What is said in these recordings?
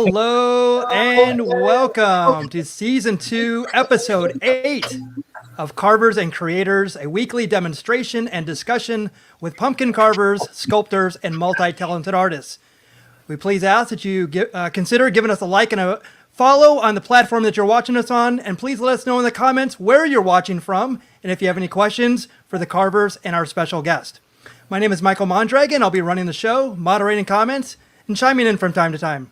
Hello and welcome to Season 2, Episode 8 of Carvers and Creators, a weekly demonstration and discussion with pumpkin carvers, sculptors, and multi-talented artists. We please ask that you consider giving us a like and a follow on the platform that you're watching us on, and please let us know in the comments where you're watching from and if you have any questions for the carvers and our special guest. My name is Michael Mondragon. I'll be running the show, moderating comments, and chiming in from time to time.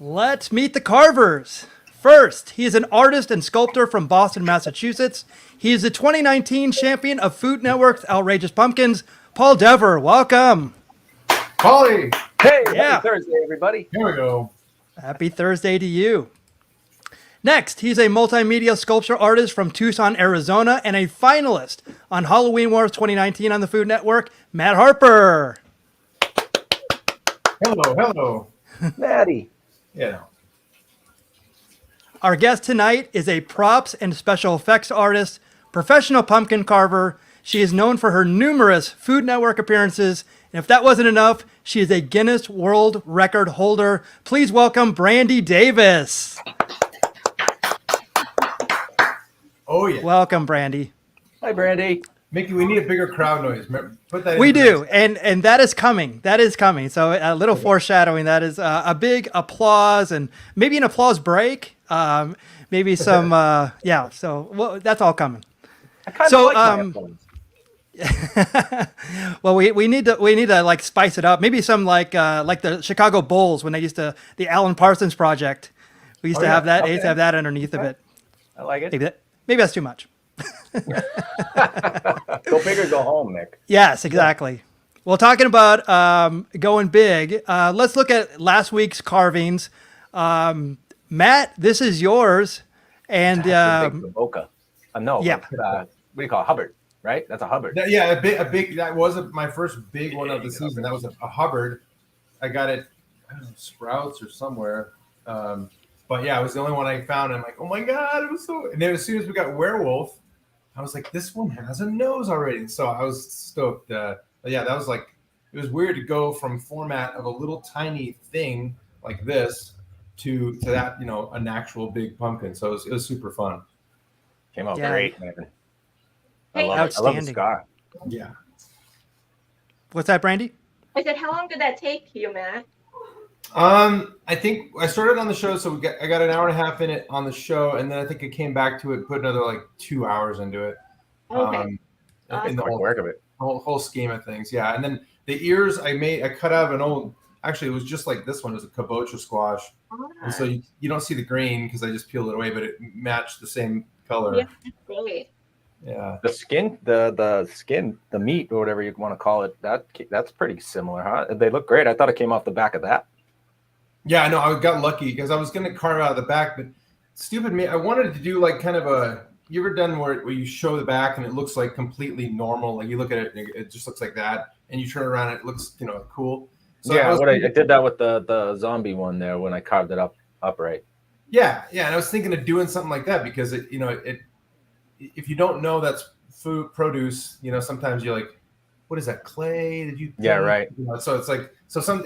Let's meet the Carvers. First, he is an artist and sculptor from Boston, Massachusetts. He is the 2019 champion of Food Network's Outrageous Pumpkins, Paul Dever. Welcome. Paulie. Hey, Yeah. Happy Thursday, everybody. Here we go. Happy Thursday to you. Next, he's a multimedia sculpture artist from Tucson, Arizona, and a finalist on Halloween Wars 2019 on the Food Network, Matt Harper. Hello. Maddie. Yeah. Our guest tonight is a props and special effects artist, professional pumpkin carver. She is known for her numerous Food Network appearances, and if that wasn't enough, she is a Guinness World Record holder. Please welcome Brandy Davis. Oh yeah. Welcome, Brandy. Hi, Brandy. Mickey, we need a bigger crowd noise. Put that in. We do, and that is coming. That is coming. So a little foreshadowing. That is a big applause and maybe an applause break. Maybe some. Yeah. So that's all coming. I kind So, of like my headphones. Well, we need to like spice it up. Maybe some like the Chicago Bulls when they used to the Alan Parsons Project. We used to have that. They used to have that underneath of it. I like it. Maybe that's too much. Go big or go home, Nick. Yes, exactly. Well, talking about going big, let's look at last week's carvings. Matt, this is yours, and Big Boca. No. yeah. What do you call it? Hubbard, right? That's a Hubbard. Yeah, a big. That was my first big one of the season. That was a Hubbard. I got it, I don't know, Sprouts or somewhere. But yeah, it was the only one I found. I'm like, oh my god, it was so. And then as soon as we got Werewolf, I was like, this one has a nose already. So I was stoked. But yeah, that was like, it was weird to go from format of a little tiny thing like this to that, an actual big pumpkin. So it was super fun. Came out Yeah. great, man. I Hey, love it. I love the Outstanding. scar. Yeah. What's that, Brandy? I said, how long did that take you, Matt? I think I started on the show, so I got an hour and a half in it on the show, and then I think I came back to it, put another like 2 hours into it. Okay. In the Quick work of it. whole scheme of things, yeah. And then the ears I cut out of an old. Actually, it was just like this one. It was a kabocha squash, and so you don't see the green because I just peeled it away, but it matched the same color. Yeah, that's great. Yeah. The skin, the skin, the meat, or whatever you want to call it, that's pretty similar, huh? They look great. I thought it came off the back of that. Yeah, I know. I got lucky because I was going to carve out of the back, but stupid me. I wanted to do like kind of a. You ever done where you show the back and it looks like completely normal? Like you look at it, and it just looks like that, and you turn around and it looks, cool. So Yeah, I did that with the zombie one there when I carved it upright. Yeah, and I was thinking of doing something like that because it if you don't know that's food produce, sometimes you're like, what is that, clay? Did you? Yeah, right. So it's like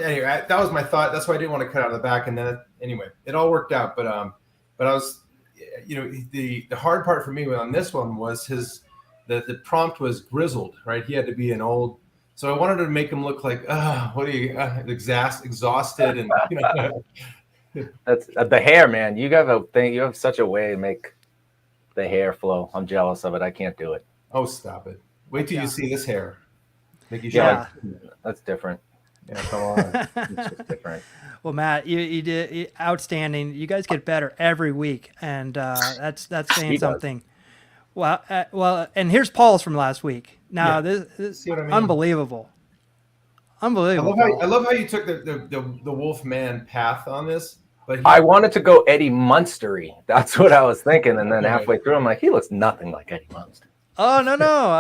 anyway. That was my thought. That's why I didn't want to cut out of the back. And then anyway, it all worked out. But I was, the hard part for me on this one was the prompt was grizzled, right? He had to be an old. So I wanted to make him look like, what are you, exhausted and That's the hair, man. You have a thing. You have such a way to make the hair flow. I'm jealous of it. I can't do it. Oh, stop it! Wait till you see this hair. Yeah. That's different. Yeah, come on. It's just different. Well, Matt, you did outstanding. You guys get better every week, and that's saying He does. something. Well, and here's Paul's from last week. Now this See what I mean? unbelievable. I Paul. love how you took the Wolfman path on this. But I wanted to go Eddie Munstery. That's what I was thinking, and then halfway through, I'm like, he looks nothing like Eddie Munster. Oh no,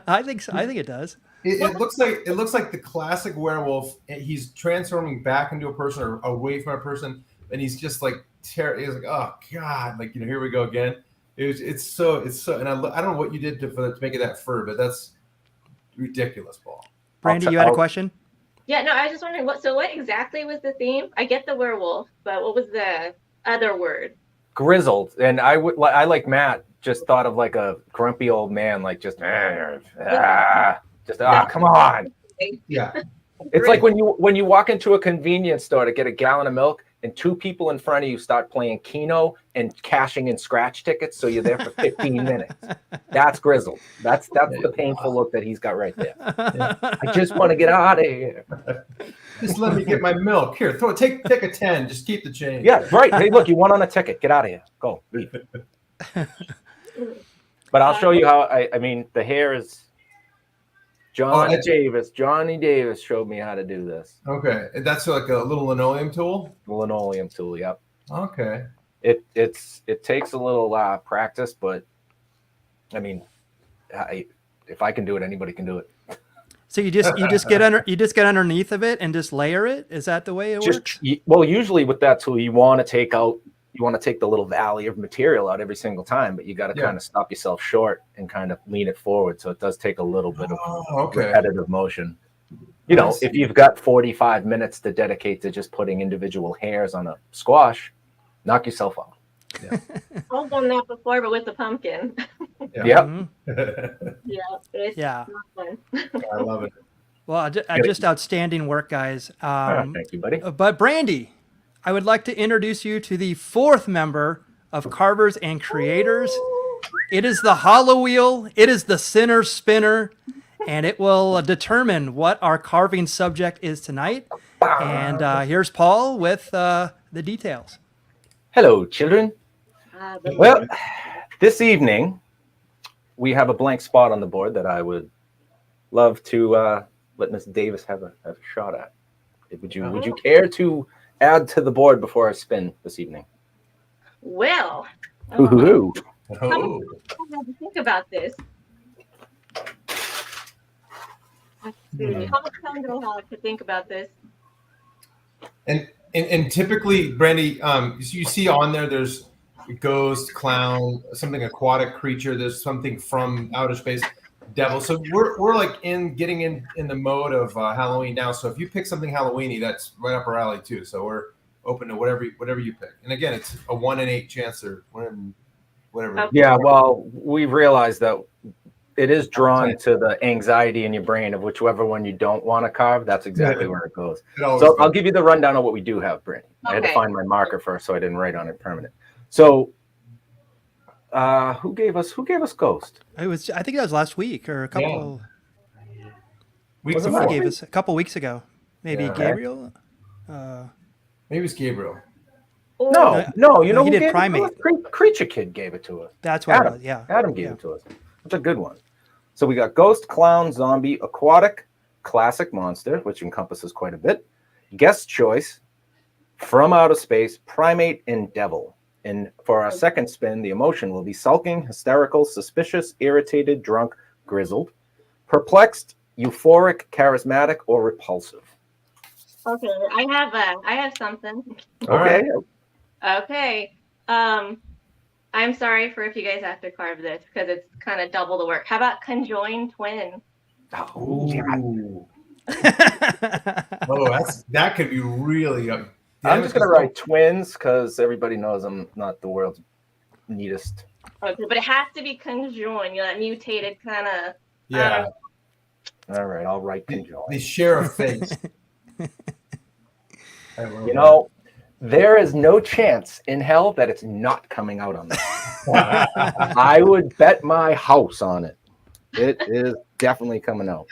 I think so. I think it does. it looks like the classic werewolf. He's transforming back into a person or away from a person, and he's just like he's like, oh god, like here we go again. It's so, and I don't know what you did to make it that fur, but that's ridiculous, Paul. Brandy, you had a question? Yeah, no, I was just wondering what exactly was the theme? I get the werewolf, but what was the other word? Grizzled, and I like Matt just thought of like a grumpy old man, like just come on. Yeah. It's like when you walk into a convenience store to get a gallon of milk and two people in front of you start playing Keno and cashing in scratch tickets, so you're there for 15 minutes. That's grizzled. That's the painful look that he's got right there. Yeah. I just want to get out of here. Just let me get my milk. Here, take a 10. Just keep the change. Yeah, right. Hey, look, you won on a ticket. Get out of here. Go, leave. But I'll show you how. I mean, the hair is. Johnny Davis showed me how to do this. Okay, that's like a little linoleum tool. Linoleum tool. Yep. Okay. It takes a little practice, but I mean, if I can do it, anybody can do it. So you just get underneath of it and just layer it. Is that the way it works? Well, usually with that tool, you want to take the little valley of material out every single time, but you got to kind of stop yourself short and kind of lean it forward. So it does take a little bit of repetitive motion. You know, if you've got 45 minutes to dedicate to just putting individual hairs on a squash, knock yourself out. Yeah. I've done that before, but with the pumpkin. Yeah. It's not fun. I love it. Well, just outstanding work, guys. Thank you, buddy. But Brandy, I would like to introduce you to the fourth member of Carvers and Creators. It is the hollow wheel. It is the center spinner, and it will determine what our carving subject is tonight. And here's Paul with the details. Hello, children. Well, this evening we have a blank spot on the board that I would love to let Miss Davis have a shot at. Would you care to add to the board before I spin this evening? Well, Ooh. I have to think about this. Let's see. How much time do I have to think about this? And typically, Brandy, you see on there's a ghost, clown, something aquatic creature. There's something from outer space, devil. So we're like getting in the mode of Halloween now. So if you pick something Halloweeny, that's right up our alley too. So we're open to whatever you pick. And again, it's a 1 in 8 chance or 1 in whatever. Okay. Yeah, well, we realized that it is drawn to the anxiety in your brain of whichever one you don't want to carve. That's exactly where it goes. So I'll give you the rundown of what we do have, Brandy. I had to find my marker first, so I didn't write on it permanent. So who gave us Ghost? I think that was last week or a couple. Weeks Someone before. gave us a couple weeks ago. Maybe Gabriel. Maybe it's Gabriel. No, you know he who did gave Primate. it to us? Creature Kid gave it to us. That's what Adam. it was. Yeah. Adam gave it to us. It's a good one. So we got Ghost, Clown, Zombie, Aquatic, Classic Monster, which encompasses quite a bit, Guest Choice, From Outer Space, Primate, and Devil. And for our second spin, the emotion will be sulking, hysterical, suspicious, irritated, drunk, grizzled, perplexed, euphoric, charismatic, or repulsive. Okay, I have something. Okay. Okay. I'm sorry for if you guys have to carve this because it's kind of double the work. How about conjoined twin? Oh, That could be really. I'm just gonna write twins because everybody knows I'm not the world's neatest. Okay, but it has to be conjoined. You know, that mutated kind of. Yeah. All right, I'll write conjoined. They share a face. You know, there is no chance in hell that it's not coming out on this. I would bet my house on it. It is definitely coming out.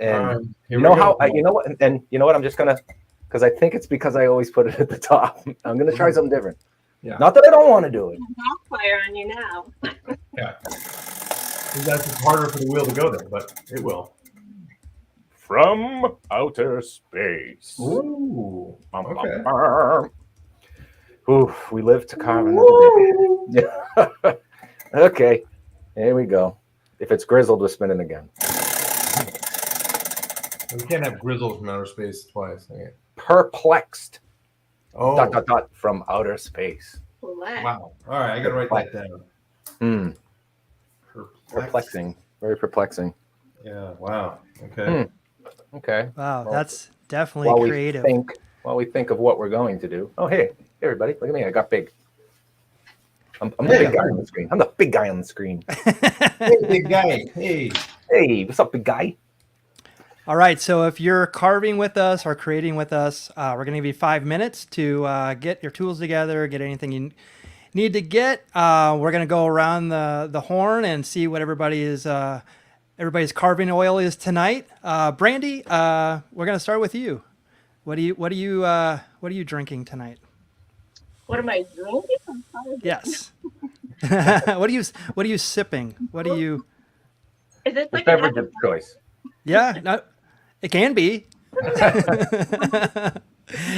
And you know how? You know what? And you know what? I'm just gonna, because I think it's because I always put it at the top. I'm gonna try something different. Yeah. Not that I don't want to do it. Backfire on you now. Yeah. That's harder for the wheel to go there, but it will. From outer space. Ooh. Okay. Ooh, we live to carve another day. Yeah. Okay, here we go. If it's grizzled, we're spinning again. We can't have grizzles from outer space twice. Okay. Perplexed. Oh. ... From outer space. Wow. All right, I gotta write that down. Perplexing. Very perplexing. Yeah. Wow. Okay. Okay. Wow, Well, that's definitely while creative. we think of what we're going to do. Oh, hey, everybody, look at me. I got big. I'm the There you big go. guy on the screen. I'm the big guy on the screen. Hey, big guy. Hey. Hey, what's up, big guy? All right, so if you're carving with us or creating with us, we're going to give you 5 minutes to get your tools together, get anything you need to get. We're going to go around the horn and see what everybody's carving oil is tonight. Brandy, we're going to start with you. What are you drinking tonight? What am I drinking? I'm sorry. Yes. What are you sipping? What are you? Is this The like beverage of choice. Yeah, no, it can be.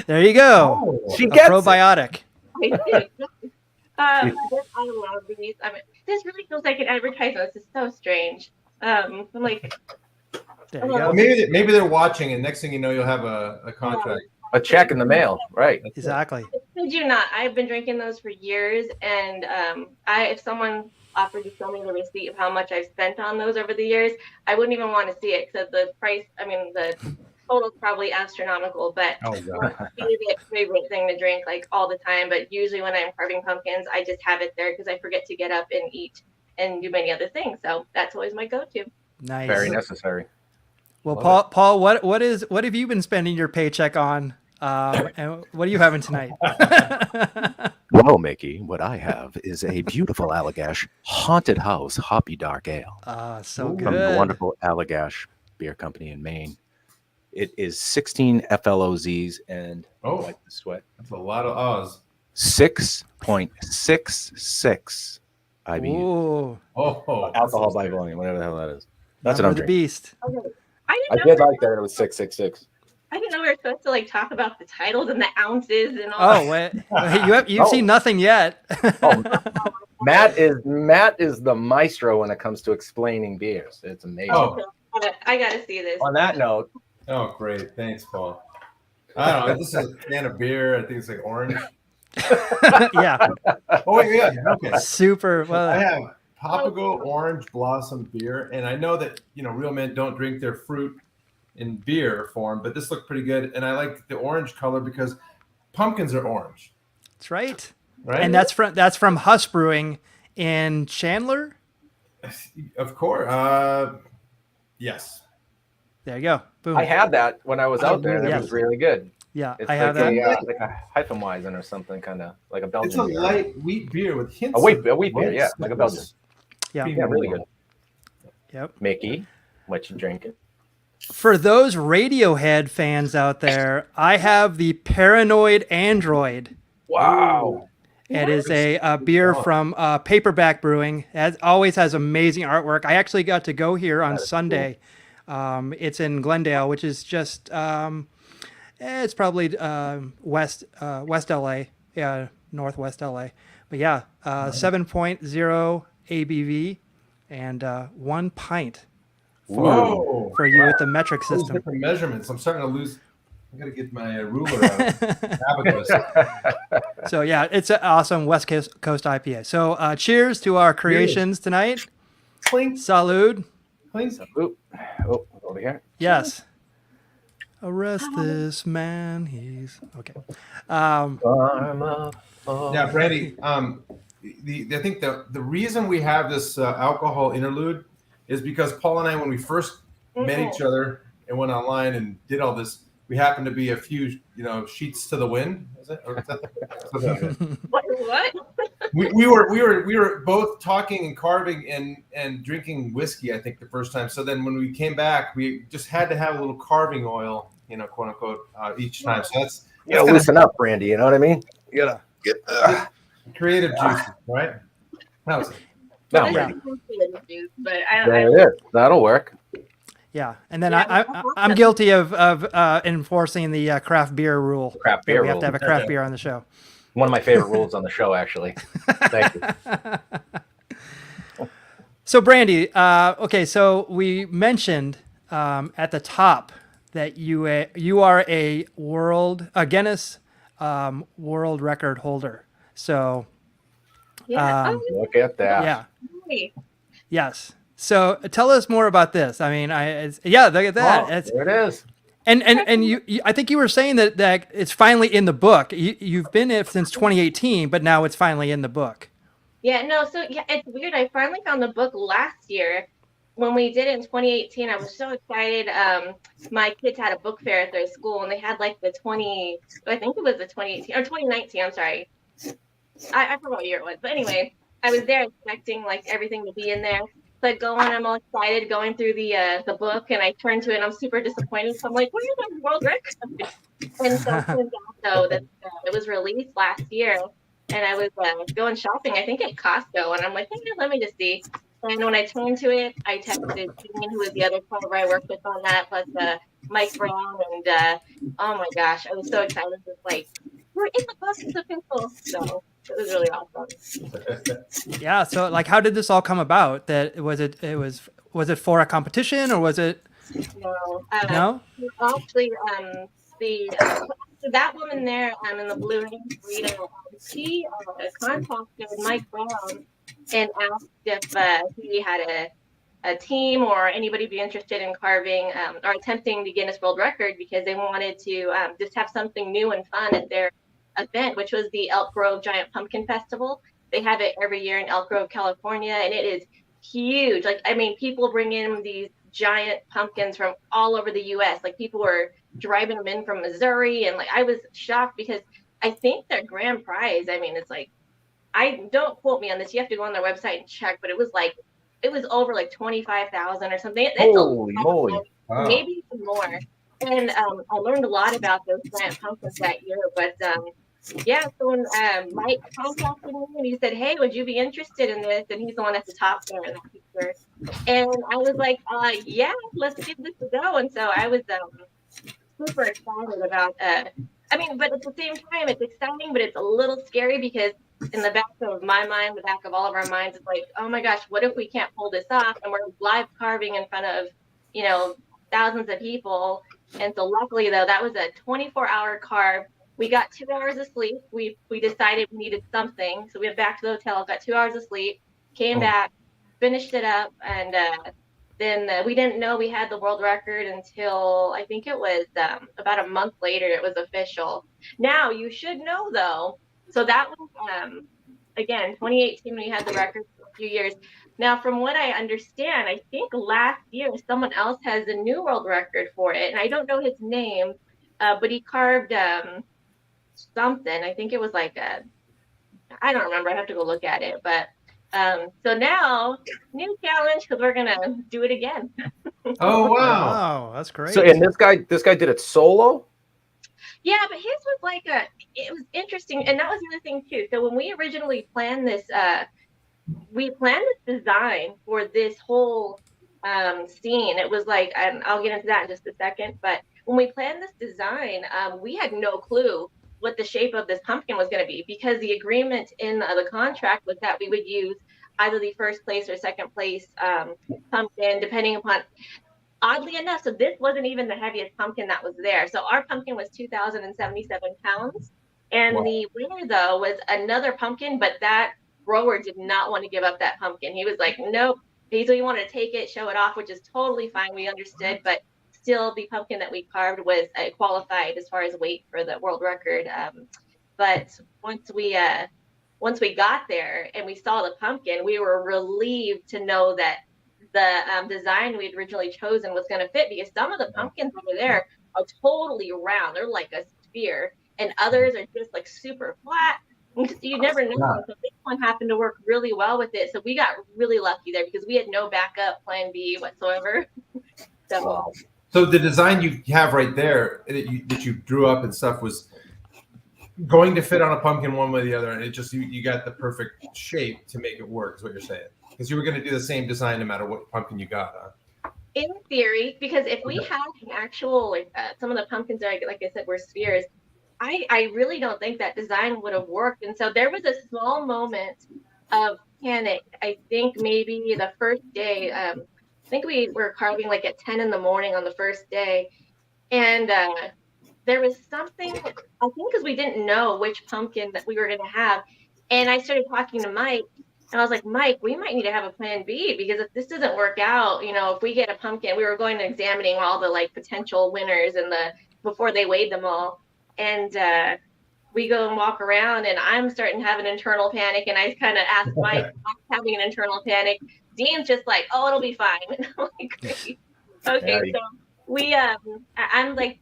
There you go. Oh, She A gets it. probiotic. I do. I love these. I mean, this really feels like an advertisement. This is so strange. I'm like, There you well, go. maybe they're watching, and next thing you know, you'll have a contract. A check in the mail, right? Exactly. I do not. I've been drinking those for years, and if someone offered to show me the receipt of how much I've spent on those over the years, I wouldn't even want to see it because the price. I mean, the total's probably astronomical. But Oh, God. favorite thing to drink like all the time. But usually when I'm carving pumpkins, I just have it there because I forget to get up and eat and do many other things. So that's always my go-to. Nice. Very necessary. Well, Love Paul, what have you been spending your paycheck on? And what are you having tonight? Well, Mickey, what I have is a beautiful Allagash haunted house hoppy dark ale So Ooh. from the good. wonderful Allagash Beer Company in Maine. It is 16 FLOZs and Oh, wipe the sweat, that's a lot of Oz. 6.66 IBU. Ooh, Oh, Alcohol by volume, whatever the hell that is. That's what number I'm the drinking. beast. Okay. I I didn't did know. like that it was 666. I didn't know we were supposed to like talk about the titles and the ounces and all. Oh, wait, you've seen nothing yet. Oh, Matt is the maestro when it comes to explaining beers. It's amazing. Oh. I gotta see this. On that note, Oh, great. Thanks, Paul. I don't know. This is a can of beer. I think it's like orange. Yeah, Oh, wait, yeah. Okay. super. I Well, have Papago Orange Blossom beer, and I know that real men don't drink their fruit in beer form, but this looked pretty good, and I like the orange color because pumpkins are orange, that's right. right? And that's from Huss Brewing in Chandler. Of course. Yes. There you go. Boom. I had that when I was out there, and it Yes. was really good. Yeah, It's I have like that. like a Hefeweizen or something, kind of like a Belgian It's a beer. light wheat beer with hints. A wheat of beer, yeah, like a Belgian. Yeah. Yeah, really good. Yep. Mickey, what you drinking? For those Radiohead fans out there, I have the Paranoid Android. Wow. It is a beer from Paperback Brewing. It always has amazing artwork. I actually got to go here on Sunday. It's in Glendale, which is just it's probably west LA, yeah, northwest LA. But yeah, 7.0 ABV and 1 pint Whoa. for you with the metric Those system. different measurements. I'm starting to lose. I got to get my ruler out. Abacus. So yeah, it's an awesome West Coast IPA. So cheers to our creations tonight. Clink, Salud. clink. Oh, over here. Yes. Arrest this man. He's okay. Yeah, Brandy. I think the reason we have this alcohol interlude is because Paul and I, when we first met each other and went online and did all this, we happened to be a few, sheets to the wind. Is it? Or is that What? we were both talking and carving and drinking whiskey, I think, the first time. So then when we came back, we just had to have a little carving oil, quote unquote, each time. So that's You gotta loosen up, Brandy. You know what I mean? You gotta get. creative juices, right? That was it. No, Yeah. Brandy. But There it is. That'll work. Yeah, and then I'm guilty of enforcing the craft beer rule. Craft beer We have rule. to have a craft beer on the show. One of my favorite rules on the show, actually. Thank you. So Brandy, okay, so we mentioned at the top that you are a Guinness World Record holder. So yeah. Look at that. yeah, Hey. yes. So tell us more about this. I mean, yeah, look at that. Oh, there it is. And you, I think you were saying that it's finally in the book. You've been it since 2018, but now it's finally in the book. Yeah, no, so yeah, it's weird. I finally found the book last year. When we did it in 2018, I was so excited. My kids had a book fair at their school, and they had like I think it was the 2018 or 2019. I'm sorry, I forgot what year it was. But anyway, I was there expecting like everything to be in there. So I go on, I'm all excited going through the book, and I turn to it, and I'm super disappointed. So I'm like, "Where's my world record?" And so it turns out though that it was released last year, and I was going shopping, I think at Costco, and I'm like, hey, let me just see. And when I turned to it, I texted Dean, who was the other carver I worked with on that, plus Mike Brown, and oh my gosh, I was so excited. Just like, we're in the book, it's official. So it was really awesome. Yeah. So like, how did this all come about? Was it for a competition or was it? No. No. Actually, that woman there in the blue Rita, she contacted Mike Brown and asked if he had a team or anybody be interested in carving or attempting the Guinness World Record, because they wanted to just have something new and fun at their event, which was the Elk Grove Giant Pumpkin Festival. They have it every year in Elk Grove, California, and it is huge. Like, I mean, people bring in these giant pumpkins from all over the U.S. Like, people were driving them in from Missouri, and like I was shocked because I think their grand prize, I mean, it's like, I don't quote me on this, you have to go on their website and check, but it was over like 25,000 or something. Holy moly. Wow. Maybe even more. And I learned a lot about those giant pumpkins that year. But yeah, so when Mike contacted me and he said, hey, would you be interested in this? And he's the one at the top there in that picture. And I was like, yeah, let's give this a go. And so I was super excited about I mean, but at the same time, it's exciting, but it's a little scary because in the back of my mind, the back of all of our minds, it's like, oh my gosh, what if we can't pull this off? And we're live carving in front of, thousands of people. And so luckily, though, that was a 24-hour carve. We got 2 hours of sleep. We decided we needed something. So we went back to the hotel, got 2 hours of sleep, came back, finished it up. And then we didn't know we had the world record until I think it was about a month later, it was official. Now, you should know, though, so that was, again, 2018, we had the record for a few years. Now, from what I understand, I think last year someone else has a new world record for it. And I don't know his name, but he carved something. I think it was like I don't remember. I have to go look at it. But so now, new challenge, because we're going to do it again. Oh, wow. Wow, that's great. So, and this guy did it solo? Yeah, but his was like it was interesting. And that was the other thing too. So when we originally planned this, we planned this design for this whole scene. It was like, and I'll get into that in just a second. But when we planned this design, we had no clue what the shape of this pumpkin was going to be, because the agreement in the contract was that we would use either the first place or second place pumpkin, depending upon. Oddly enough, so this wasn't even the heaviest pumpkin that was there. So our pumpkin was 2,077 pounds. And wow. The winner, though, was another pumpkin, but that grower did not want to give up that pumpkin. He was like, nope. He wanted to take it, show it off, which is totally fine. We understood. But still, the pumpkin that we carved was qualified as far as weight for the world record. But once we got there and we saw the pumpkin, we were relieved to know that the design we'd originally chosen was going to fit, because some of the pumpkins over there are totally round. They're like a sphere, and others are just like super flat. You never know. So this one happened to work really well with it. So we got really lucky there because we had no backup plan B whatsoever. So the design you have right there that you drew up and stuff was going to fit on a pumpkin one way or the other, and it just you got the perfect shape to make it work, is what you're saying. Because you were going to do the same design no matter what pumpkin you got, huh? In theory, because if we had an actual, some of the pumpkins are, like I said, were spheres, I really don't think that design would have worked. And so there was a small moment of panic. I think maybe the first day, I think we were carving like at 10 in the morning on the first day. And there was something, I think because we didn't know which pumpkin that we were going to have. And I started talking to Mike. And I was like, Mike, we might need to have a plan B, because if this doesn't work out, if we get a pumpkin, we were going to examining all the like potential winners and before they weighed them all. And we go and walk around, and I'm starting to have an internal panic. And I kind of asked Mike, I'm having an internal panic. Dean's just like, oh, it'll be fine. And I'm like, great. Okay. So I'm like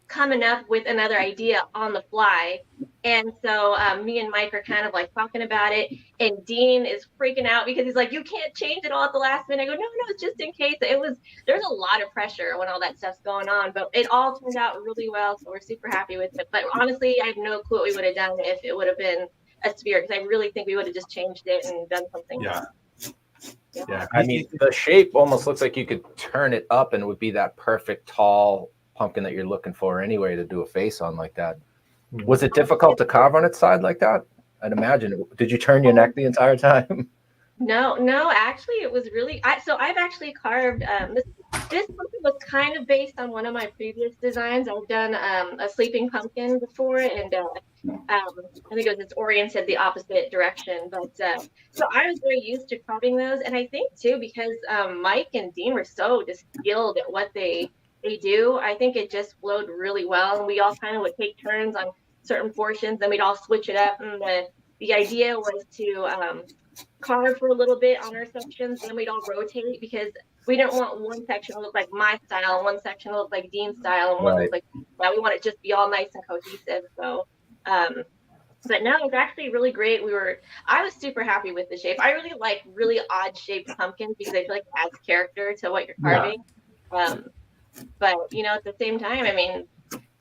coming up with another idea on the fly. And so me and Mike are kind of like talking about it, and Dean is freaking out because he's like, you can't change it all at the last minute. I go, no, it's just in case. There's a lot of pressure when all that stuff's going on, but it all turned out really well. So we're super happy with it. But honestly, I have no clue what we would have done if it would have been a sphere, because I really think we would have just changed it and done something else. Yeah. I mean, the shape almost looks like you could turn it up and it would be that perfect tall pumpkin that you're looking for anyway to do a face on like that. Was it difficult to carve on its side like that? I'd imagine. Did you turn your neck the entire time? No, actually it was really, so I've actually carved, this pumpkin was kind of based on one of my previous designs. I've done a sleeping pumpkin before, and I think it's oriented the opposite direction, but so I was very used to carving those. And I think too, because Mike and Dean were so just skilled at what they do, I think it just flowed really well. And we all kind of would take turns on certain portions, and we'd all switch it up. And the idea was to carve for a little bit on our sections, and then we'd all rotate, because we didn't want one section to look like my style and one section to look like Dean's style and one look like that. We want it just be all nice and cohesive. So but no, it's actually really great. I was super happy with the shape. I really like really odd shaped pumpkins, because I feel like it adds character to what you're carving. But at the same time, I mean,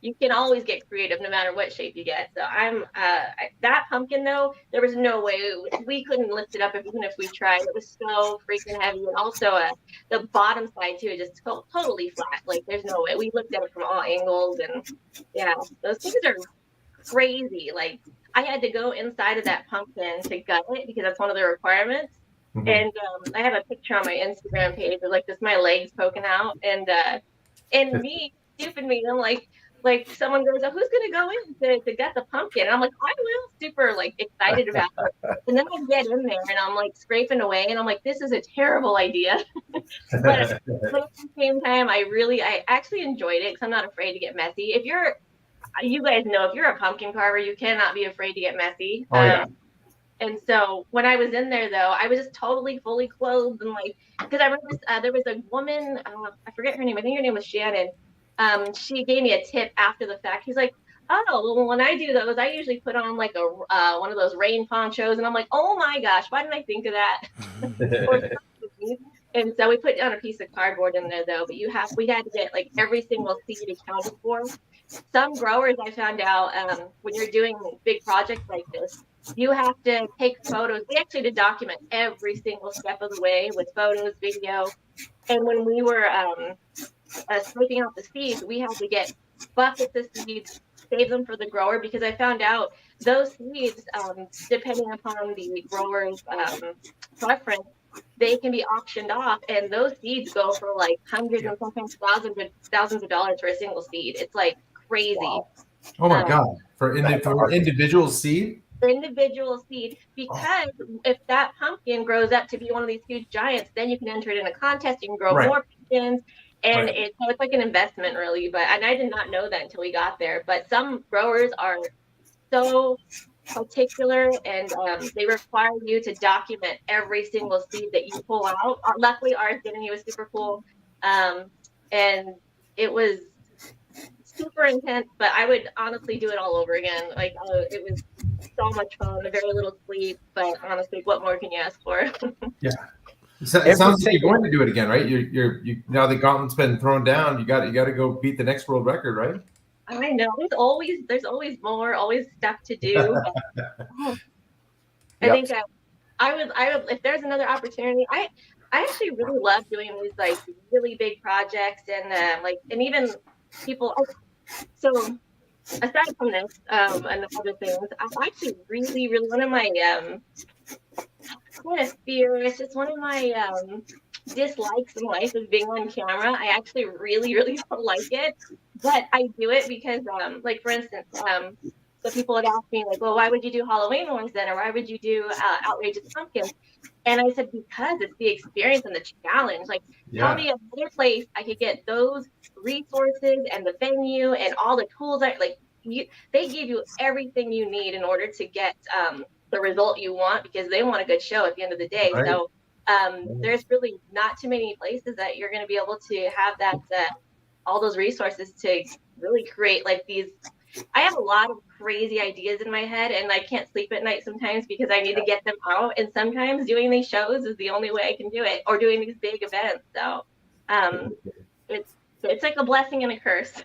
you can always get creative no matter what shape you get. So that pumpkin though, there was no way we couldn't lift it up even if we tried. It was so freaking heavy, and also the bottom side too, just totally flat. Like there's no way. We looked at it from all angles, and yeah, those things are crazy. Like I had to go inside of that pumpkin to gut it, because that's one of the requirements. Mm-hmm. And I have a picture on my Instagram page of like just my legs poking out, and me, stupid me, I'm like someone goes, oh, who's gonna go in to gut the pumpkin? And I'm like, I will, super like excited about it. And then I get in there and I'm like scraping away, and I'm like, this is a terrible idea. but at the same time, I actually enjoyed it, because I'm not afraid to get messy. You guys know, if you're a pumpkin carver, you cannot be afraid to get messy. Oh, yeah. And so when I was in there, though, I was just totally fully clothed, and like, because I remember there was a woman, I forget her name. I think her name was Shannon. She gave me a tip after the fact. He's like, oh, well, when I do those, I usually put on like one of those rain ponchos, and I'm like, oh my gosh, why didn't I think of that? And so we put down a piece of cardboard in there, though. But we had to get like every single seed accounted for. Some growers, I found out, when you're doing big projects like this, you have to take photos. We actually had to document every single step of the way with photos, video. And when we were scraping out the seeds, we had to get buckets of seeds, save them for the grower, because I found out those seeds, depending upon the grower's preference, they can be auctioned off, and those seeds go for like hundreds and sometimes thousands of dollars for a single seed. It's like crazy. Wow. Oh my God! For individual seed. Individual seed, because if that pumpkin grows up to be one of these huge giants, then you can enter it in a contest. You can grow more pumpkins, and it's like an investment, really. And I did not know that until we got there. But some growers are so particular, and they require you to document every single seed that you pull out. Luckily, ours didn't. He was super cool, and it was super intense. But I would honestly do it all over again. Like it was so much fun, very little sleep, but honestly, what more can you ask for? Yeah. It sounds like you're going to do it again, right? You now the gauntlet's been thrown down. You got to go beat the next world record, right? I know. There's always more, always stuff to do. I think I would if there's another opportunity. I actually really love doing these like really big projects, and and even people. So aside from this and other things, I actually really, really one of my kind of fear. It's just one of my dislikes in life is being on camera. I actually really, really don't like it, but I do it because, like for instance, So people would ask me like, well, why would you do Halloween ones then? Or why would you do Outrageous Pumpkins? And I said, because it's the experience and the challenge. Like, tell me another place I could get those resources and the venue and all the tools. They give you everything you need in order to get the result you want, because they want a good show at the end of the day. Right. So there's really not too many places that you're going to be able to have that all those resources to really create like these. I have a lot of crazy ideas in my head, and I can't sleep at night sometimes because I need to get them out. And sometimes doing these shows is the only way I can do it, or doing these big events. So it's like a blessing and a curse.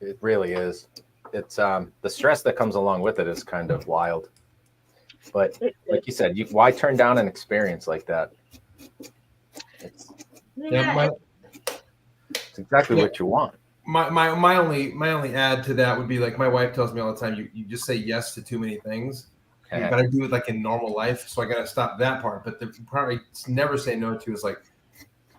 It really is. It's the stress that comes along with it is kind of wild. But like you said, why turn down an experience like that? It's exactly what you want. My only add to that would be like my wife tells me all the time, you just say yes to too many things. You gotta do it like in normal life. So I gotta stop that part. But the part I never say no to is like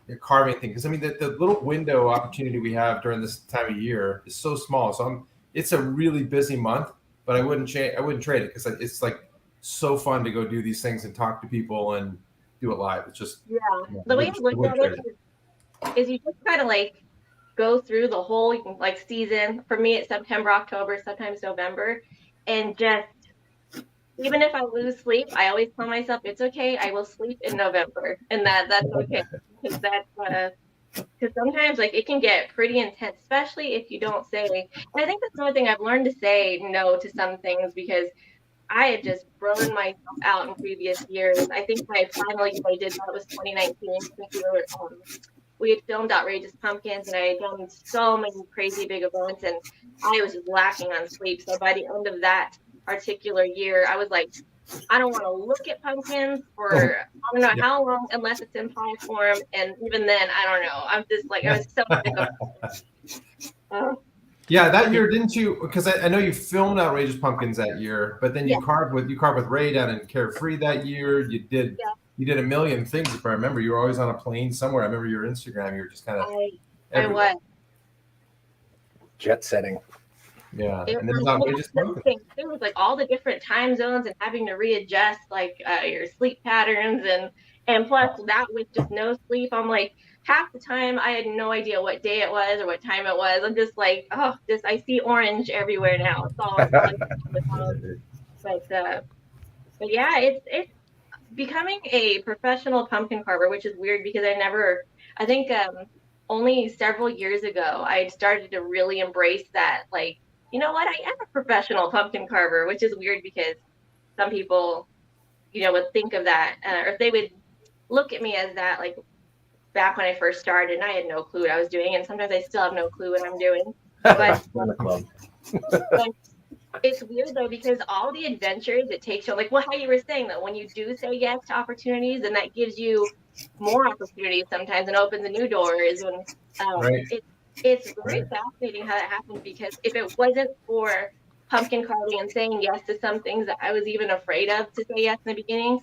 the carving thing. Because I mean the little window opportunity we have during this time of year is so small. So it's a really busy month, but I wouldn't trade it because it's like so fun to go do these things and talk to people and do it live. It's just the way I look at it is you just kind of like go through the whole like season. For me, it's September, October, sometimes November, and just even if I lose sleep, I always tell myself it's okay. I will sleep in November, and that's okay, because because sometimes like it can get pretty intense, especially if you don't say. And I think that's another thing I've learned to say no to some things, because I had just thrown myself out in previous years. I think my final year I did that was 2019. I think we had filmed Outrageous Pumpkins, and I had done so many crazy big events, and I was just lacking on sleep. So by the end of that particular year, I was like, I don't want to look at pumpkins for I don't know how long, unless it's in pie form. And even then, I don't know. I'm just like, I was so sick of yeah, that year, didn't you? Because I know you filmed Outrageous Pumpkins that year, but then you carved with Ray down in Carefree that year. You did a million things, if I remember. You were always on a plane somewhere. I remember your Instagram. You were just kind of I was jet setting. Yeah, it and then Outrageous Pumpkins. It was like all the different time zones and having to readjust like your sleep patterns, and plus that with just no sleep, I'm like, half the time I had no idea what day it was or what time it was. I'm just like, I see orange everywhere now. It's all but yeah, it's becoming a professional pumpkin carver, which is weird because I think only several years ago I started to really embrace that, like, you know what, I am a professional pumpkin carver, which is weird because some people, would think of that, or if they would look at me as that, like back when I first started, and I had no clue what I was doing, and sometimes I still have no clue what I'm doing. But it's weird though, because all the adventures it takes you, like how you were saying that when you do say yes to opportunities, and that gives you more opportunities sometimes and opens the new doors. And it's very fascinating how that happens, because if it wasn't for pumpkin carving and saying yes to some things that I was even afraid of to say yes in the beginning,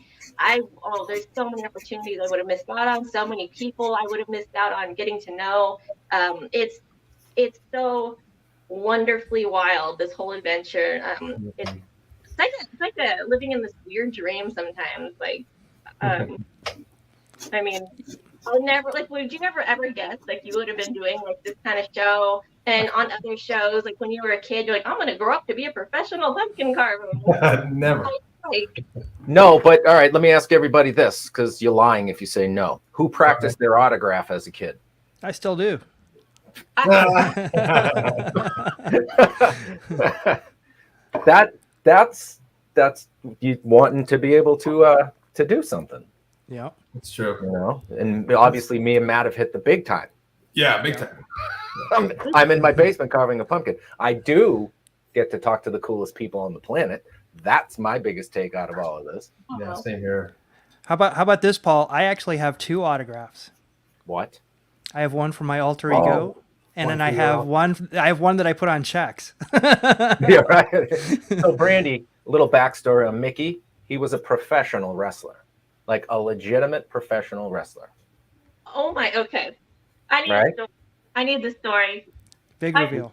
there's so many opportunities I would have missed out on, so many people I would have missed out on getting to know. It's so wonderfully wild, this whole adventure. It's like a living in this weird dream sometimes. Like, I mean, I'll never, like, would you ever guess like you would have been doing like this kind of show, and on other shows, like when you were a kid, you're like, I'm gonna grow up to be a professional pumpkin carver? Never. No, but all right, let me ask everybody this, because you're lying if you say no. Who practiced their autograph as a kid? I still do. That's you wanting to be able to do something. Yeah, it's true. And obviously me and Matt have hit the big time. Yeah, big time. I'm in my basement carving a pumpkin. I do get to talk to the coolest people on the planet. That's my biggest take out of all of this. Yeah, same here. How about this, Paul? I actually have 2 autographs. What? I have one for my alter ego, and then I have one that I put on checks. Yeah, right. So Brandy, a little backstory on Mickey. He was a professional wrestler, like a legitimate professional wrestler. Oh my, okay. I need the story. Big reveal.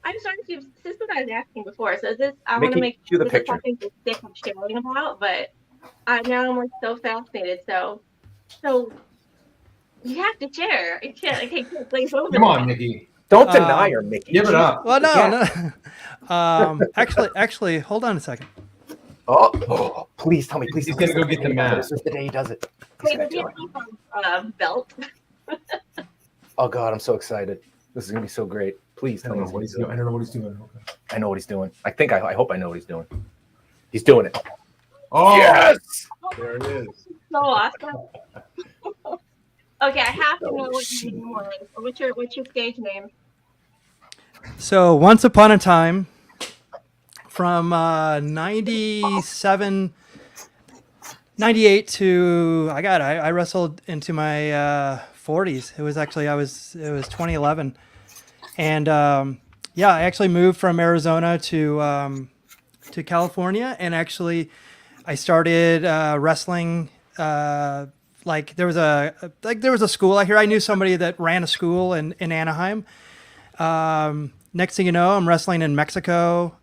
I'm sorry if you. This is what I was asking before. So is this? I want Mickey, to make cue the this is picture. something to stick with sharing about, but now I'm like so fascinated. So you have to share. You can't. I can't glaze over. Come on, Mickey. Don't deny her, Mickey. Give it up. Well, no, Yeah. no. Actually, hold on a second. Oh, please tell me. Please. He's tell me gonna go get the map. This is the day he does it. Wait, does he have a belt? Oh God, I'm so excited. This is gonna be so great. Please I tell don't me know what he's doing. I don't know what he's doing. Okay. I know what he's doing. I hope I know what he's doing. He's doing it. Oh, Yes. there it is. So awesome. Okay, I have to know what you're doing. What's your stage name? So once upon a time, from 97, 98 to I wrestled into my 40s. It was 2011, and I actually moved from Arizona to California, and actually I started wrestling. Like there was a school out here. I knew somebody that ran a school in Anaheim. Next thing you know, I'm wrestling in Mexico.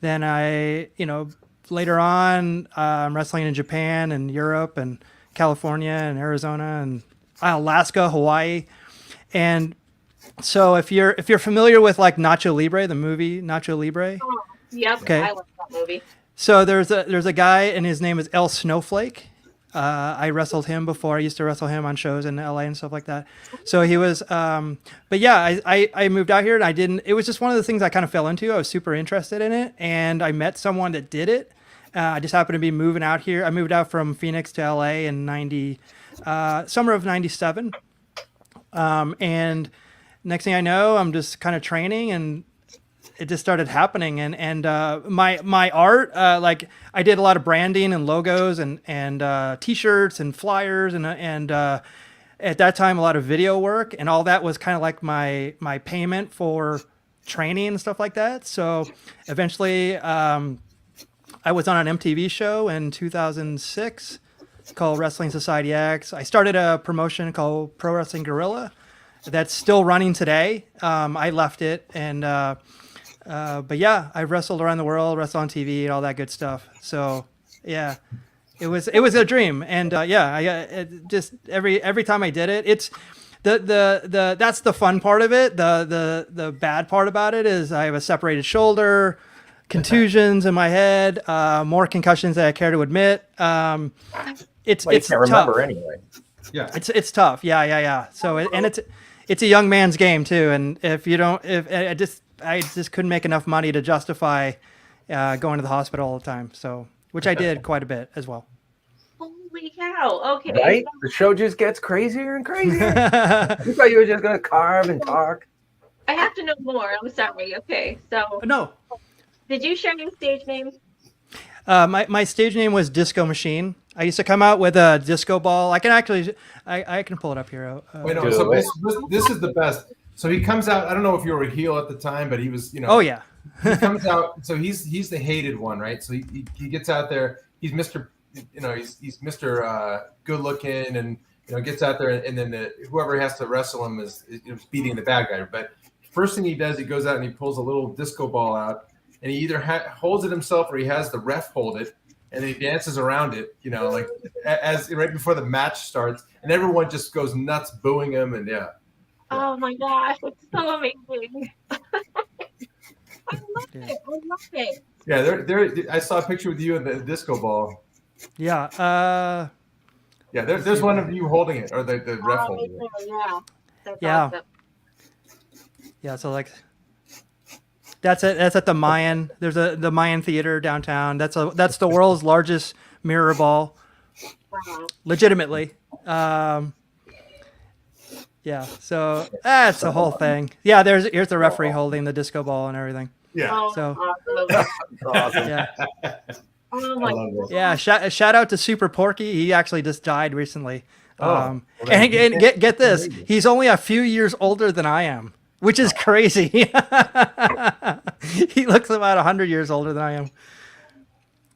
Then later on, I'm wrestling in Japan and Europe and California and Arizona and Alaska, Hawaii. And so if you're familiar with like Nacho Libre, the movie Nacho Libre. Oh, yep. Okay. I love that movie. So there's a guy and his name is El Snowflake. I wrestled him before. I used to wrestle him on shows in LA and stuff like that. So he was, but yeah, I moved out here and it was just one of the things I kind of fell into. I was super interested in it and I met someone that did it. I just happened to be moving out here. I moved out from Phoenix to LA in summer of 97. And next thing I know, I'm just kind of training and it just started happening. And my art, like I did a lot of branding and logos and t-shirts and flyers and at that time, a lot of video work and all that was kind of like my payment for training and stuff like that. So eventually, I was on an MTV show in 2006 called Wrestling Society X. I started a promotion called Pro Wrestling Guerrilla that's still running today. I left it and, but yeah, I've wrestled around the world, wrestled on TV and all that good stuff. So yeah, it was a dream. And just every time I did it, it's that's the fun part of it. The bad part about it is I have a separated shoulder, contusions in my head, more concussions than I care to admit. It's Well, you can't remember tough. anyway. Yeah. It's tough. Yeah. So it's a young man's game too. And if I just couldn't make enough money to justify going to the hospital all the time. So, which I did quite a bit as well. Holy cow. Okay. Right? The show just gets crazier and crazier. You thought you were just gonna carve and talk. I have to know more. I'm sorry. Okay. So No, did you share your stage name? my stage name was Disco Machine. I used to come out with a disco ball. I can pull it up here. Wait, no. Do So it. this is the best. So he comes out. I don't know if you were a heel at the time, but he was. Oh yeah. He comes out. So he's the hated one, right? So he gets out there. He's Mr. He's Mr. Good looking, and gets out there, and then whoever has to wrestle him is beating the bad guy. But first thing he does, he goes out and he pulls a little disco ball out, and he either holds it himself or he has the ref hold it, and he dances around it, like as right before the match starts, and everyone just goes nuts booing him, and yeah. Oh my gosh, it's so amazing. I love it. I love it. Yeah, there. I saw a picture with you in the disco ball. Yeah. Yeah, there's one of you holding it, or the ref holding it. Yeah. That's Yeah. awesome. Yeah. So like, that's at the Mayan. There's the Mayan Theater downtown. That's the world's largest mirror ball. Wow. Legitimately. Yeah. So that's the whole thing. Yeah. Here's the referee holding the disco ball and everything. Yeah. Oh, So- awesome. Awesome. Yeah. Oh my I love it. Yeah. Shout out to Super Porky. He actually just died recently. Oh, And get this. He's only a few years older than I am, which is crazy. He looks about 100 years older than I am.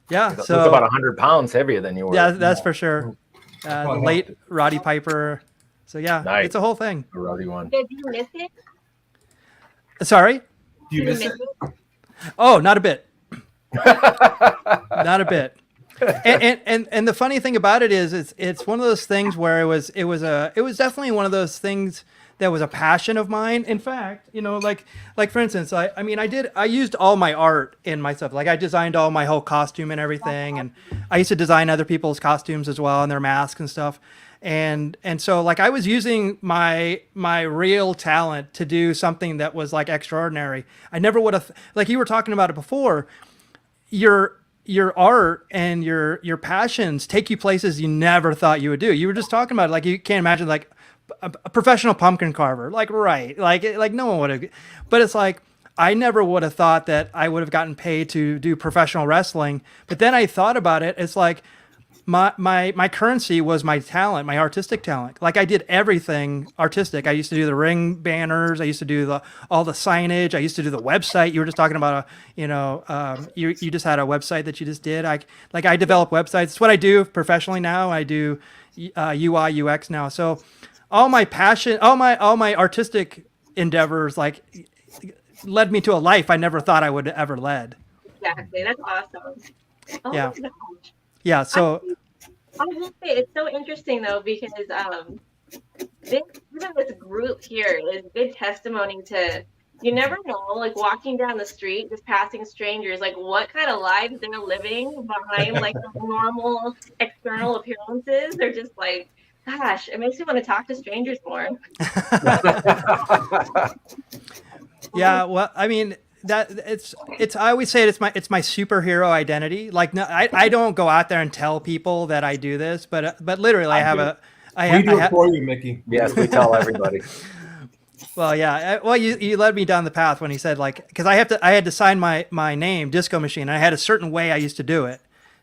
Yeah. He's So about 100 pounds heavier than you were. yeah, that's for sure. The late Roddy Piper. So yeah, Nice. it's a whole thing. The rowdy one. Did you miss it? Sorry. Do you miss it? Oh, not a bit. Not a bit. And the funny thing about it is it's one of those things where it was definitely one of those things that was a passion of mine. In fact, like for instance, I used all my art in my stuff. Like I designed all my whole costume and everything, and I used to design other people's costumes as well and their masks and stuff. And so like I was using my real talent to do something that was like extraordinary. I never would have, like you were talking about it before, your art and your passions take you places you never thought you would do. You were just talking about it, like you can't imagine like a professional pumpkin carver, like right, like no one would have. But it's like I never would have thought that I would have gotten paid to do professional wrestling. But then I thought about it. It's like my currency was my talent, my artistic talent. Like I did everything artistic. I used to do the ring banners. I used to do all the signage. I used to do the website. You were just talking about you just had a website that you just did. I develop websites. It's what I do professionally now. I do UI UX now. So all my passion, all my artistic endeavors, like led me to a life I never thought I would ever led. Exactly. That's awesome. Oh Yeah. my gosh. Yeah. So I will say it's so interesting though, because this group here is good testimony to, you never know, like walking down the street, just passing strangers, like what kind of lives they're living behind like the normal external appearances. They're just like, gosh, it makes me want to talk to strangers more. yeah, well, I mean, that it's I always say it's my superhero identity. Like no, I don't go out there and tell people that I do this, but literally We do it for you, Mickey. Yes, we tell everybody. Well, yeah. Well, you led me down the path when he said like, because I had to sign my name, Disco Machine, and I had a certain way I used to do it.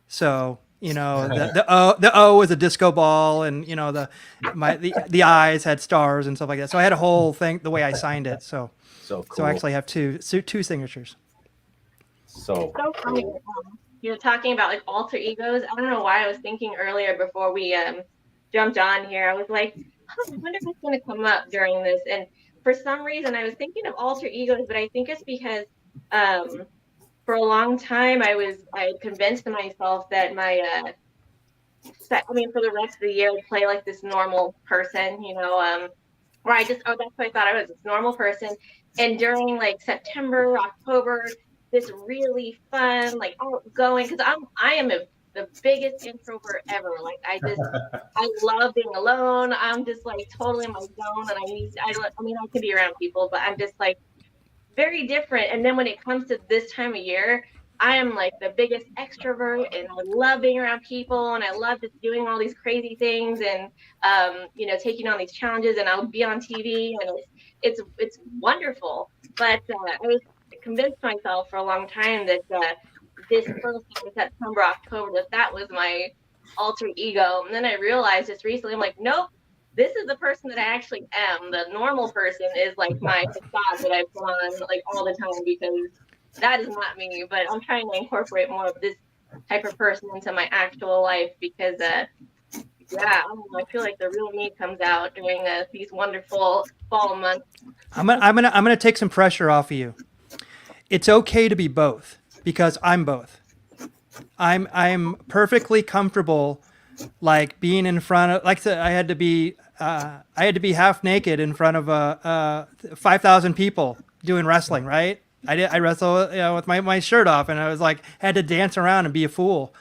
So the O was a disco ball, and the eyes had stars and stuff like that. So I had a whole thing the way I signed it. So So cool. so I actually have two signatures. So funny. cool. You're talking about like alter egos. I don't know why I was thinking earlier before we jumped on here. I was like, I wonder if it's going to come up during this. And for some reason, I was thinking of alter egos, but I think it's because for a long time I convinced myself that for the rest of the year I'd play like this normal person, where that's what I thought I was, this normal person. And during like September, October, this really fun, like outgoing, because I am the biggest introvert ever. Like I love being alone. I'm just like totally in my zone, and I can be around people, but I'm just like very different. And then when it comes to this time of year, I am like the biggest extrovert, and I love being around people, and I love just doing all these crazy things, and taking on these challenges, and I'll be on TV, and it's wonderful. But I was convinced myself for a long time that this first September, October, that was my alter ego. And then I realized just recently, I'm like, nope, this is the person that I actually am. The normal person is like my facade that I put on like all the time, because that is not me. But I'm trying to incorporate more of this type of person into my actual life, because I feel like the real me comes out during these wonderful fall months. I'm gonna take some pressure off of you. It's okay to be both, because I'm both. I'm perfectly comfortable, like being in front of, like I said, I had to be half naked in front of 5,000 people doing wrestling, right? I wrestle with my shirt off, and I was like had to dance around and be a fool.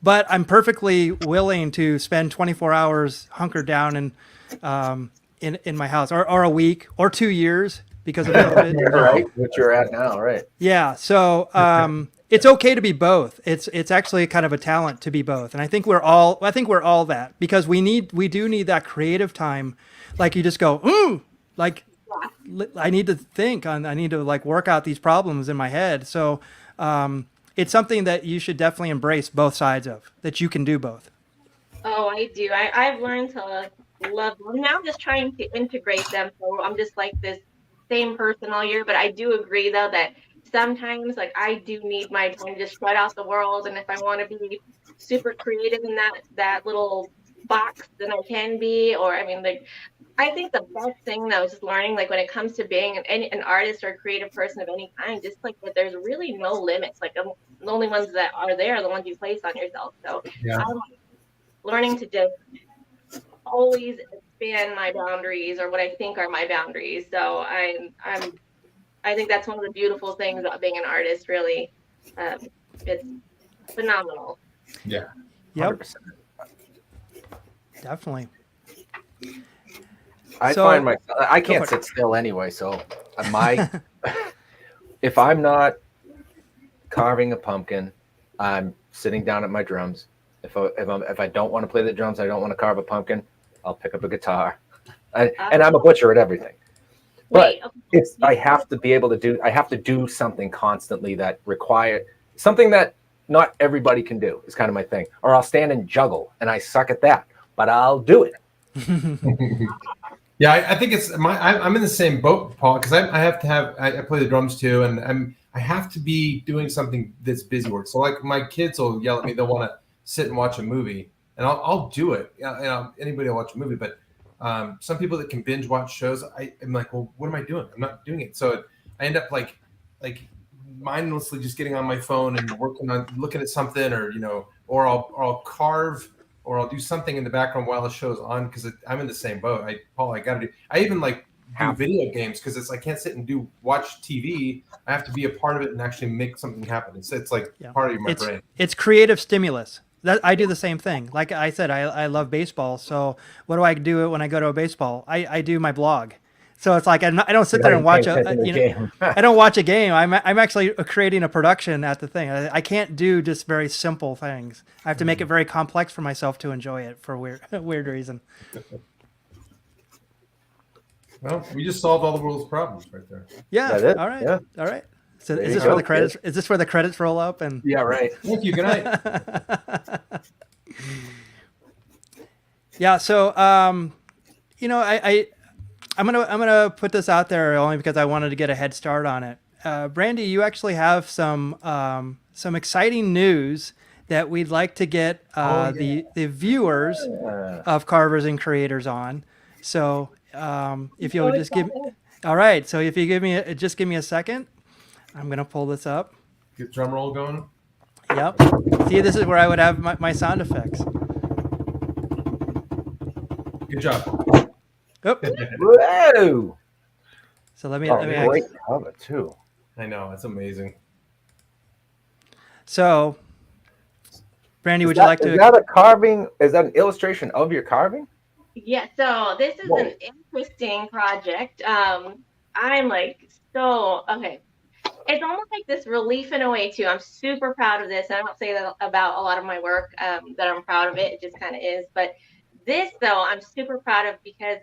But I'm perfectly willing to spend 24 hours hunkered down in my house, or a week or 2 years because of COVID. Right, what you're at now, right? Yeah. So it's okay to be both. It's actually kind of a talent to be both, and I think we're all that, because we do need that creative time. Like you just go, like I need to think I need to like work out these problems in my head. So it's something that you should definitely embrace both sides of, that you can do both. Oh, I do. I've learned to love them. Now I'm just trying to integrate them. So I'm just like this same person all year. But I do agree, though, that sometimes like I do need my time to just shut out the world. And if I want to be super creative in that little box, then I can be. Or I mean, like I think the best thing though is just learning, like when it comes to being an artist or a creative person of any kind, just like that there's really no limits. Like the only ones that are there are the ones you place on yourself. So Yeah. I'm learning to just always expand my boundaries or what I think are my boundaries. So I think that's one of the beautiful things about being an artist. Really, it's phenomenal. Yeah. Yep, 100%. definitely. I So- find myself, I Go can't for it. sit still anyway. So my, if I'm not carving a pumpkin, I'm sitting down at my drums. If I don't want to play the drums, I don't want to carve a pumpkin, I'll pick up a guitar. And I'm a butcher at everything. But Wait, I have to be able to I have to do something constantly that require something that not everybody can do is kind of my thing. Or I'll stand and juggle, and I suck at that, but I'll do it. Yeah, I think it's I'm in the same boat, Paul, because I have to have I play the drums too, and I have to be doing something that's busy work. So like my kids will yell at me, they'll want to sit and watch a movie, and I'll do it. Anybody will watch a movie, but some people that can binge watch shows, I'm like, well, what am I doing? I'm not doing it. So I end up like mindlessly just getting on my phone and working on looking at something, or I'll carve. Or I'll do something in the background while the show's on because I'm in the same boat. I got to do. I even like do video games because I can't sit and watch TV. I have to be a part of it and actually make something happen. It's like part of my brain. It's creative stimulus. That I do the same thing. Like I said, I love baseball. So what do I do when I go to a baseball? I do my blog. So it's like I don't sit there and watch I don't watch a game. I'm actually creating a production at the thing. I can't do just very simple things. I have to make it very complex for myself to enjoy it for weird reason. Well, we just solved all the world's problems right there. Yeah. That it? All right. Yeah. All right. So There is you this go, where the credits? kid. Is this where the credits roll up? And Yeah, right. Thank you. Good night. yeah. So I'm gonna put this out there only because I wanted to get a head start on it. Brandy, you actually have some exciting news that we'd like to get the viewers of Carvers and Creators on. So if you'll just give, all right. So if you give me a second, I'm gonna pull this up. Get drum roll going. Yep. See, this is where I would have my sound effects. Good job. Oop. Whoa! So let me. Great cover too. I know, it's amazing. So, Brandy, would Is you like to? Is that a carving? Is that an illustration of your carving? Yeah, so this is an interesting project. I'm like okay. It's almost like this relief in a way too. I'm super proud of this. And I don't say that about a lot of my work that I'm proud of it. It just kind of is. But this though, I'm super proud of because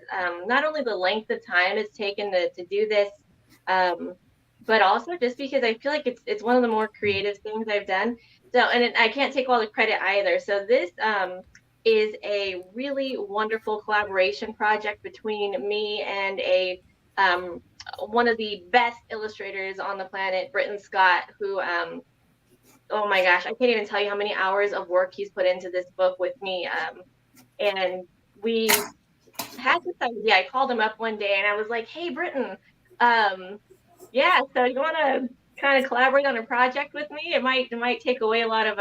not only the length of time it's taken to do this, but also just because I feel like it's one of the more creative things I've done. So, and I can't take all the credit either. So this is a really wonderful collaboration project between me and one of the best illustrators on the planet, Britton Scott, who, oh my gosh, I can't even tell you how many hours of work he's put into this book with me. And we had this idea. I called him up one day and I was like, hey, Britton, yeah, so you want to kind of collaborate on a project with me? It might take away a lot of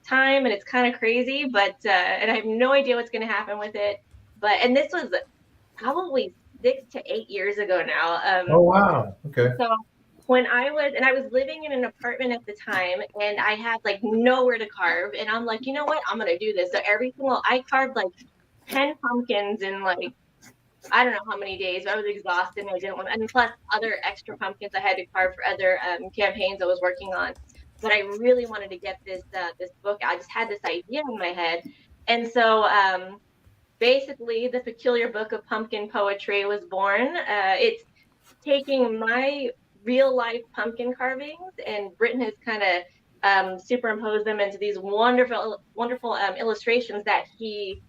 time and it's kind of crazy, but and I have no idea what's going to happen with it. And this was probably 6 to 8 years ago now. Oh wow! Okay. So when I was living in an apartment at the time, and I had like nowhere to carve, and I'm like, you know what? I'm gonna do this. So I carved like 10 pumpkins in like I don't know how many days. But I was exhausted, and I didn't want, and plus other extra pumpkins I had to carve for other campaigns I was working on. But I really wanted to get this book. I just had this idea in my head, and so. Basically, the Peculiar Book of Pumpkin Poetry was born. It's taking my real life pumpkin carvings, and Britton has kind of superimposed them into these wonderful illustrations that he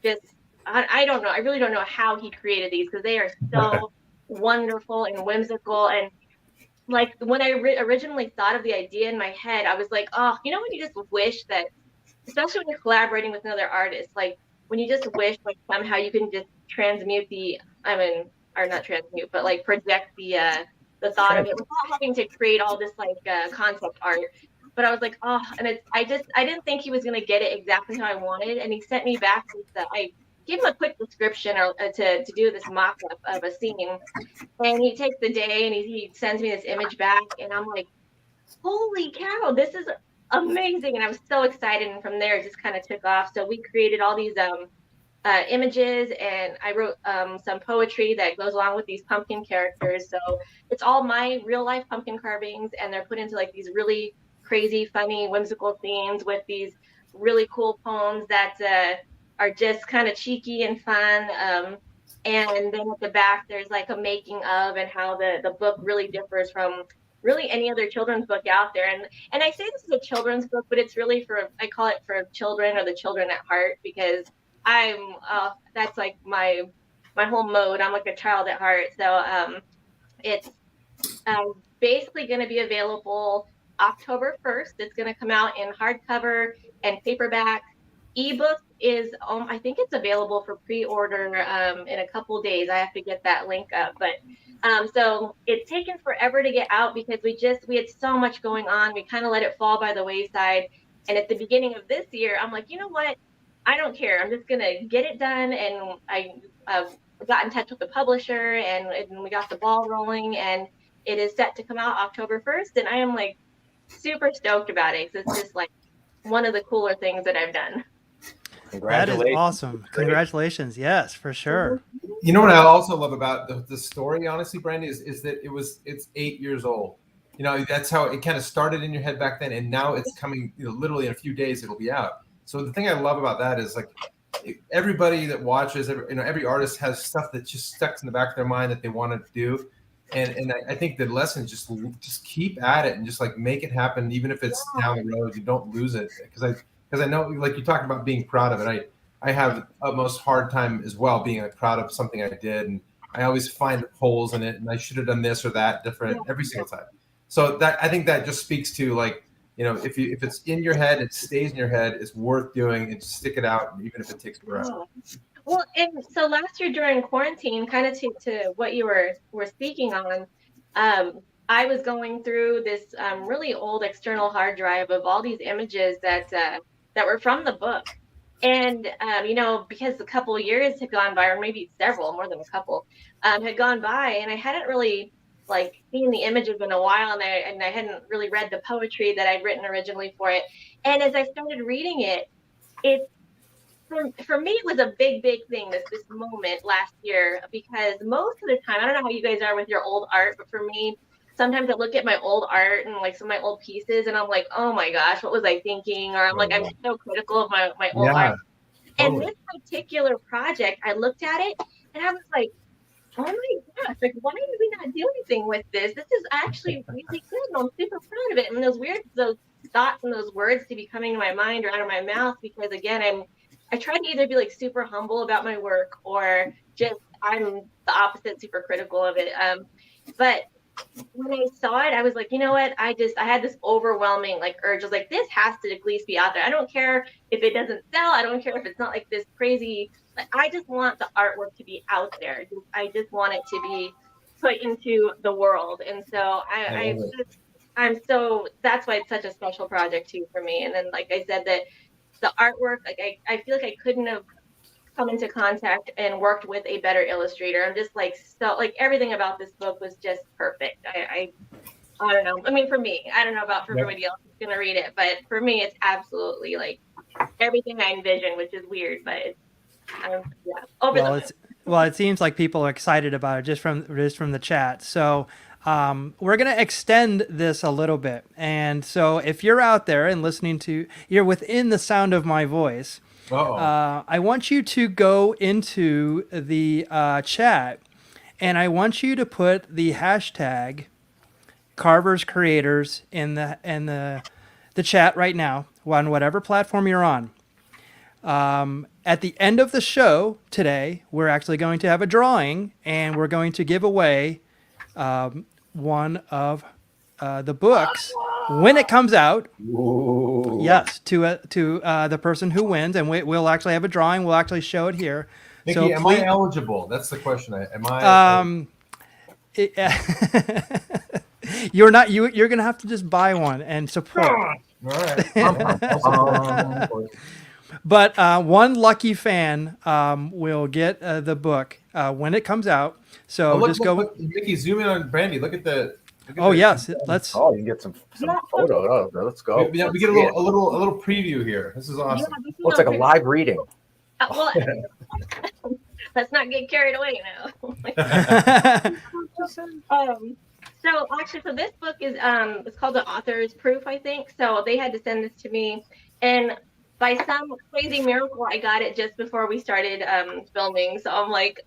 just, I don't know. I really don't know how he created these because they are so wonderful and whimsical. And like when I originally thought of the idea in my head, I was like, oh, you know, when you just wish that, especially when you're collaborating with another artist, like when you just wish like somehow you can just transmute or not transmute, but like project the thought of it without having to create all this like concept art. But I was like, oh, and I didn't think he was gonna get it exactly how I wanted, and he sent me back with I gave him a quick description to do this mock-up of a scene, and he takes the day and he sends me this image back, and I'm like, holy cow, this is amazing, and I was so excited, and from there it just kind of took off. So we created all these images, and I wrote some poetry that goes along with these pumpkin characters. So it's all my real life pumpkin carvings, and they're put into like these really crazy, funny, whimsical themes with these really cool poems that are just kind of cheeky and fun. And then at the back, there's like a making of and how the book really differs from really any other children's book out there. And I say this is a children's book, but it's really I call it for children, or the children at heart, because that's like my whole mode. I'm like a child at heart. So it's basically going to be available October 1st. It's going to come out in hardcover and paperback. Ebook is I think it's available for pre-order in a couple days. I have to get that link up, but so it's taken forever to get out because we had so much going on. We kind of let it fall by the wayside. And at the beginning of this year, I'm like, you know what? I don't care. I'm just gonna get it done. And I got in touch with the publisher, and we got the ball rolling. And it is set to come out October 1st. And I am like super stoked about it. It's just like one of the cooler things that I've done. That is awesome. Congratulations. Yes, for sure. You know what I also love about the story, honestly, Brandy, is that it's 8 years old. You know, that's how it kind of started in your head back then, and now it's coming, literally in a few days it'll be out. So the thing I love about that is like everybody that watches, every artist has stuff that just sticks in the back of their mind that they want to do. And I think the lesson is just keep at it and just like make it happen, even if it's down the road. You don't lose it, because I know, like you talked about being proud of it. I have utmost hard time as well being like proud of something I did, and I always find holes in it, and I should have done this or that different every single time. So I think that just speaks to like, if it's in your head, it stays in your head. It's worth doing, and stick it out, even if it takes forever. Well, and so last year during quarantine, kind of to what you were speaking on, I was going through this really old external hard drive of all these images that were from the book. And, because a couple of years had gone by, or maybe several, more than a couple, had gone by, and I hadn't really seen the images in a while, and I hadn't really read the poetry that I'd written originally for it. And as I started reading it, for me, it was a big, big thing, this moment last year, because most of the time, I don't know how you guys are with your old art, but for me, sometimes I look at my old art and like some of my old pieces, and I'm like, oh my gosh, what was I thinking? Or I'm like, I'm so critical of my old art. And this particular project, I looked at it and I was like, oh my gosh, like, why did we not do anything with this? This is actually really good, and I'm super proud of it. And those thoughts and those words to be coming to my mind or out of my mouth, because again, I try to either be like super humble about my work, or just I'm the opposite, super critical of it. But when I saw it, I was like, you know what? I had this overwhelming urge. I was like, this has to at least be out there. I don't care if it doesn't sell. I don't care if it's not like this crazy. I just want the artwork to be out there. I just want it to be put into the world. And so that's why it's such a special project too for me. And then, like I said, that the artwork, I feel like I couldn't have come into contact and worked with a better illustrator. I'm just everything about this book was just perfect. I don't know. I mean, for me, I don't know about for everybody else who's going to read it, but for me, it's absolutely everything I envisioned, which is weird, but it's it seems like people are excited about it just from the chat. So we're going to extend this a little bit. And so if you're out there and you're within the sound of my voice, I want you to go into the chat, and I want you to put the hashtag Carvers Creators in the chat right now on whatever platform you're on. At the end of the show today, we're actually going to have a drawing, and we're going to give away one of the books when it comes out. Ooh. Yes, to the person who wins, and we'll actually have a drawing. We'll actually show it here. Mickey, So am please- I eligible? That's the question. Am I? You're not. You're gonna have to just buy one and support. All right. But one lucky fan will get the book when it comes out. So Look, just go. look, Mickey, zoom in on Brandy. Look at the. Oh yes, let's. Oh, you can get some photo. Oh, let's go. We get a little preview here. This is awesome. Looks like a live reading. Well, let's not get carried away now. So actually, so this book is it's called The Author's Proof, I think. So they had to send this to me, and by some crazy miracle, I got it just before we started filming. So I'm like,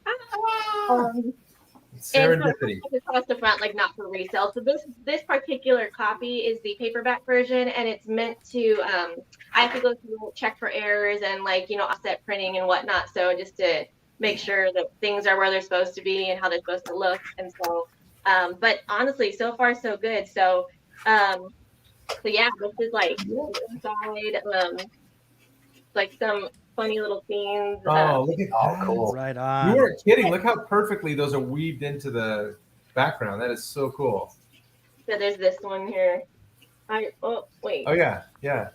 Serendipity. And so across the front, like not for resale. So this particular copy is the paperback version, and it's meant to. I have to go through check for errors and offset printing and whatnot. So just to make sure that things are where they're supposed to be and how they're supposed to look. And so, but honestly, so far so good. So, so yeah, this is like inside, like some funny little scenes. Oh, look at that. Cool. Right on. You weren't kidding. Look how perfectly those are weaved into the background. That is so cool. So there's this one here. Wait. Oh yeah, yeah.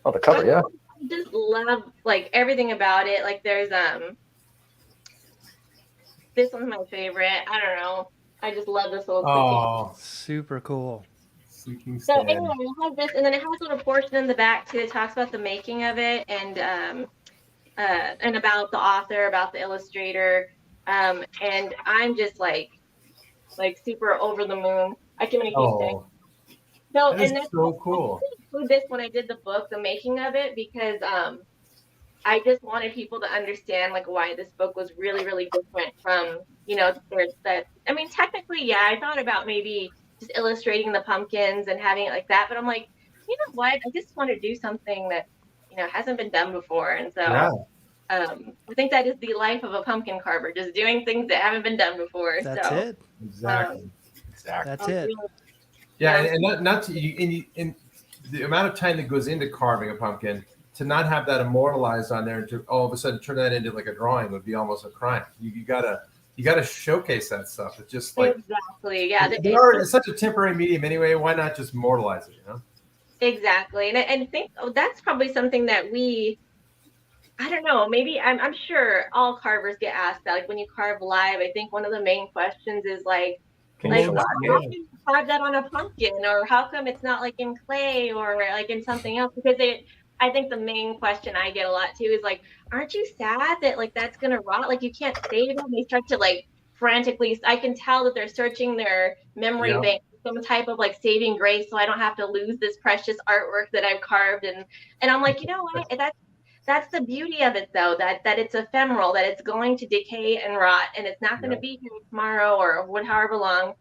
Oh, the cover, yeah. I just love like everything about it. Like there's this one's my favorite. I don't know. I just love this little. Oh, super cool. seeking So stand. anyway, it has this, and then it has a little portion in the back too that talks about the making of it and about the author, about the illustrator, and I'm just like super over the moon. I can make these things. So That is and then so cool. I include this when I did the book, the making of it, because I just wanted people to understand like why this book was really, really different from that. I mean, technically, yeah, I thought about maybe just illustrating the pumpkins and having it like that, but I'm like, you know what? I just want to do something that hasn't been done before, and so I think that is the life of a pumpkin carver, just doing things that haven't been done before. That's so, it. Exactly. That's it. Yeah, and not to in the amount of time that goes into carving a pumpkin, to not have that immortalized on there and to all of a sudden turn that into like a drawing would be almost a crime. You gotta showcase that stuff. It's just like exactly, yeah. It's such a temporary medium anyway. Why not just immortalize it? Exactly, and I think that's probably something that I don't know. Maybe I'm sure all carvers get asked that. Like when you carve live, I think one of the main questions is like how can you carve that on a pumpkin, or how come it's not like in clay or like in something else? Because I think the main question I get a lot too is like, aren't you sad that like that's gonna rot? Like you can't save it. And they start to like frantically. I can tell that they're searching their memory bank, some type of like saving grace, so I don't have to lose this precious artwork that I've carved. And I'm like, you know what? That's the beauty of it, though, that it's ephemeral, that it's going to decay and rot, and it's not going to be here tomorrow or however long.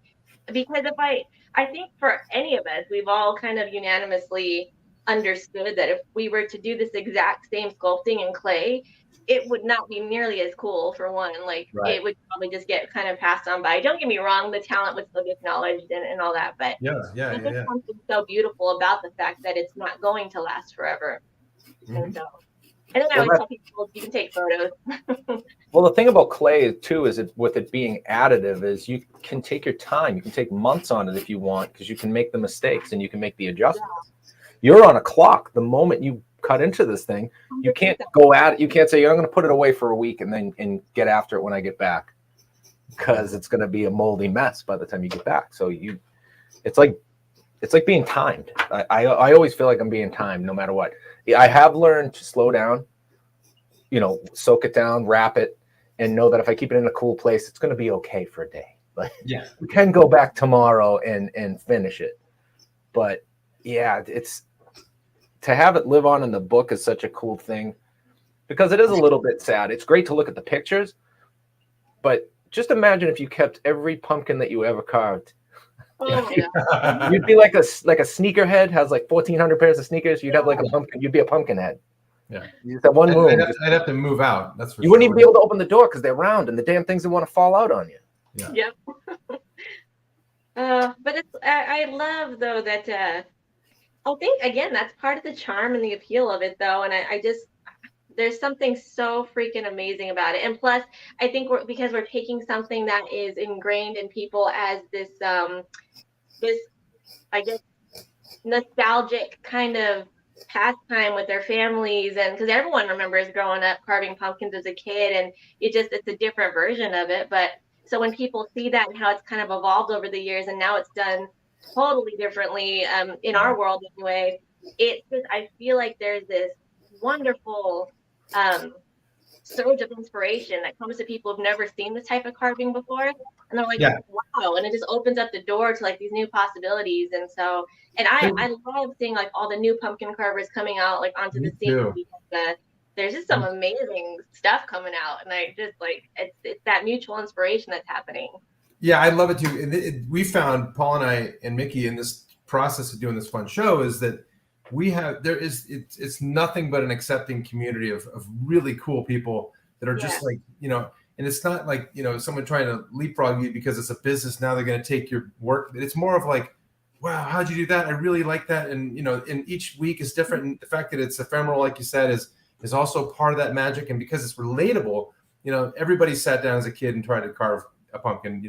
Because I think for any of us, we've all kind of unanimously understood that if we were to do this exact same sculpting in clay, it would not be nearly as cool, for one. Like it would probably just get kind of passed on by. Don't get me wrong, the talent would still be acknowledged and all that, but there's something so beautiful about the fact that it's not going to last forever. And so. And then I always tell people you can take photos. Well, the thing about clay too is with it being additive is you can take your time. You can take months on it if you want, because you can make the mistakes and you can make the adjustments. You're on a clock. The moment you cut into this thing, you can't go at it. You can't say, I'm going to put it away for a week and get after it when I get back, because it's going to be a moldy mess by the time you get back. So it's like being timed. I always feel like I'm being timed no matter what. I have learned to slow down, soak it down, wrap it, and know that if I keep it in a cool place, it's going to be okay for a day. Like, we can go back tomorrow and finish it. But yeah, it's to have it live on in the book is such a cool thing, because it is a little bit sad. It's great to look at the pictures, but just imagine if you kept every pumpkin that you ever carved. You'd be like a sneakerhead has like 1,400 pairs of sneakers. You'd have like a pumpkin. You'd be a pumpkin head. Yeah, you just have one room. I'd have to move out. That's for you wouldn't even be able to open the door because they're round and the damn things would want to fall out on you. Yep. But I love though that I think again that's part of the charm and the appeal of it though, and I just there's something so freaking amazing about it. And plus, I think because we're taking something that is ingrained in people as this I guess nostalgic kind of pastime with their families, and because everyone remembers growing up carving pumpkins as a kid, and it's a different version of it. But so when people see that and how it's kind of evolved over the years, and now it's done totally differently in our world anyway, I feel like there's this wonderful surge of inspiration that comes to people who've never seen this type of carving before, and they're like, wow, and it just opens up the door to like these new possibilities. And so, and I love seeing like all the new pumpkin carvers coming out like onto the scene, because there's just some amazing stuff coming out, and I just like it's that mutual inspiration that's happening. Yeah, I love it too. We found, Paul and I and Mickey, in this process of doing this fun show, is that it's nothing but an accepting community of really cool people that are just like, and it's not like, someone trying to leapfrog you because it's a business. Now they're going to take your work. It's more of like, wow, how'd you do that? I really like that. And, and each week is different. And the fact that it's ephemeral, like you said, is also part of that magic. And because it's relatable, everybody sat down as a kid and tried to carve a pumpkin,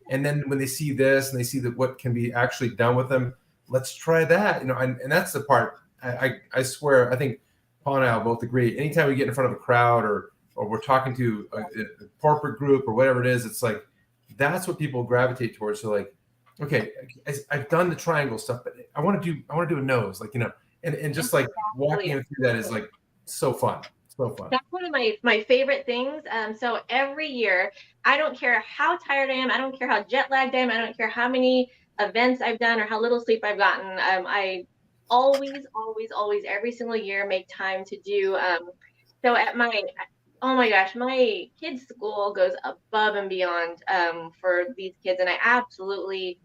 and then when they see this and they see that what can be actually done with them, let's try that, and that's the part. I swear, I think Paul and I will both agree. Anytime we get in front of a crowd or we're talking to a corporate group or whatever it is, it's like that's what people gravitate towards. So like, okay, I've done the triangle stuff, but I want to do a nose, like, and just like walking through that is like so fun. So fun. That's one of my favorite things. So every year, I don't care how tired I am, I don't care how jet lagged I am, I don't care how many events I've done or how little sleep I've gotten. I always, every single year make time to do. So at oh my gosh, my kids' school goes above and beyond for these kids, and I absolutely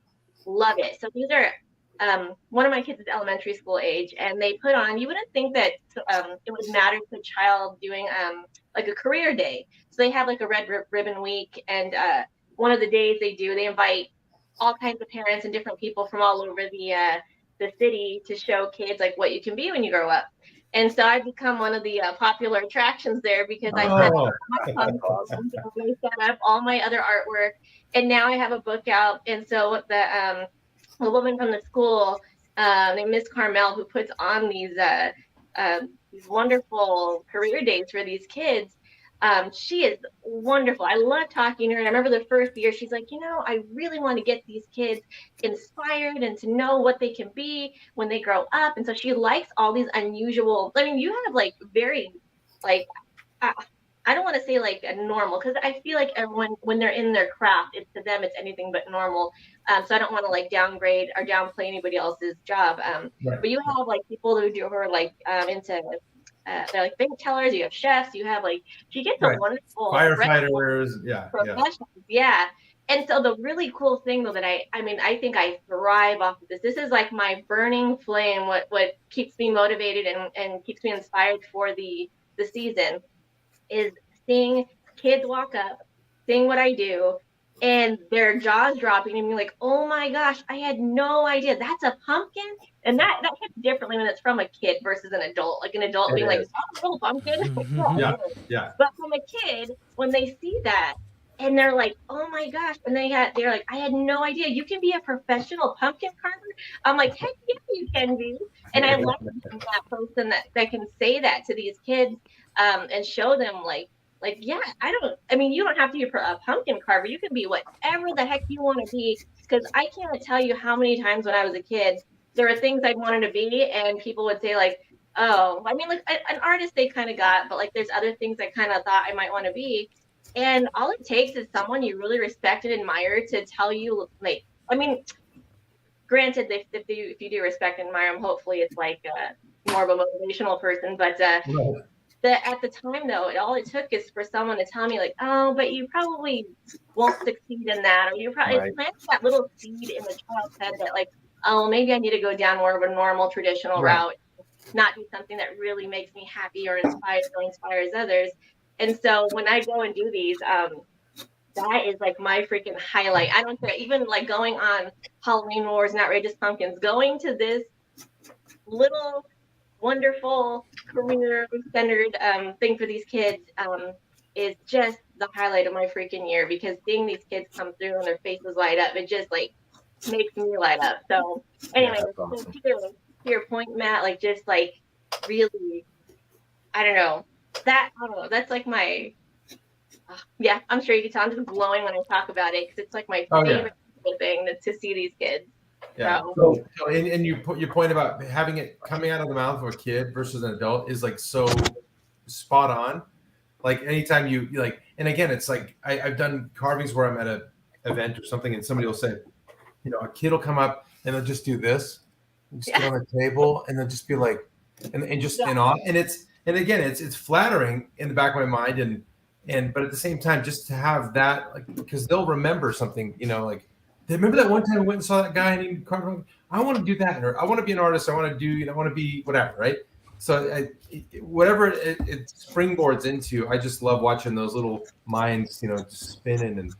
love it. So these are one of my kids is elementary school age, and they put on, you wouldn't think that it would matter to a child doing like a career day. So they have like a red ribbon week, and one of the days they invite all kinds of parents and different people from all over the city to show kids like what you can be when you grow up. And so I've become one of the popular attractions there, because I set up my pumpkins, I set up all my other artwork, and now I have a book out. And so the woman from the school named Miss Carmel, who puts on these wonderful career days for these kids, she is wonderful. I love talking to her. And I remember the first year, she's like, I really want to get these kids inspired and to know what they can be when they grow up. And so she likes all these unusual, you have like very, like, I don't want to say like a normal, because I feel like everyone, when they're in their craft, to them, it's anything but normal. So I don't want to like downgrade or downplay anybody else's job. But you have like people who are like into, they're like bank tellers, you have chefs, you have like, she gets a wonderful firefighters, professionals. Yeah. And so the really cool thing though that I think I thrive off of this. This is like my burning flame, what keeps me motivated and keeps me inspired for the season, is seeing kids walk up, seeing what I do, and their jaws dropping and being like, oh my gosh, I had no idea that's a pumpkin. And that hits differently when it's from a kid versus an adult. Like an adult being like, oh, little pumpkin. Yeah. But from a kid, when they see that and they're like, oh my gosh, and they're like, I had no idea you can be a professional pumpkin carver. I'm like, heck yeah, you can be. And I love that person that can say that to these kids and show them like, yeah, you don't have to be a pumpkin carver. You can be whatever the heck you want to be. Because I can't tell you how many times when I was a kid, there were things I wanted to be, and people would say like, oh, like an artist they kind of got, but like there's other things I kind of thought I might want to be. And all it takes is someone you really respect and admire to tell you, like, granted, if you do respect and admire them, hopefully it's like more of a motivational person. But at the time, though, all it took is for someone to tell me, like, oh, but you probably won't succeed in that. Or you probably plant that little seed in the child's head that, like, oh, maybe I need to go down more of a normal, traditional route, not do something that really makes me happy or inspires others. And so when I go and do these, that is like my freaking highlight. I don't care, even like going on Halloween Wars and Outrageous Pumpkins, going to this little wonderful career-centered thing for these kids is just the highlight of my freaking year, because seeing these kids come through and their faces light up, it just like makes me light up. So anyway, Yeah, that's awesome. to your point, Matt, like just like really, I don't know, that's like my, yeah, I'm sure you can tell I'm just glowing when I talk about it, because it's like my favorite thing to see these kids. Yeah. So, And your point about having it coming out of the mouth of a kid versus an adult is like so spot on. Like anytime you like, and again, it's like I've done carvings where I'm at an event or something, and somebody will say, a kid will come up and they'll just do this, and just get on the table, and they'll just be like, and just in awe. And it's flattering in the back of my mind, but at the same time, just to have that, like, because they'll remember something, like. Remember that one time I went and saw that guy and he carved. I want to do that, or I want to be an artist. I want to do, I want to be whatever, right? So whatever it springboards into, I just love watching those little minds, just spinning, and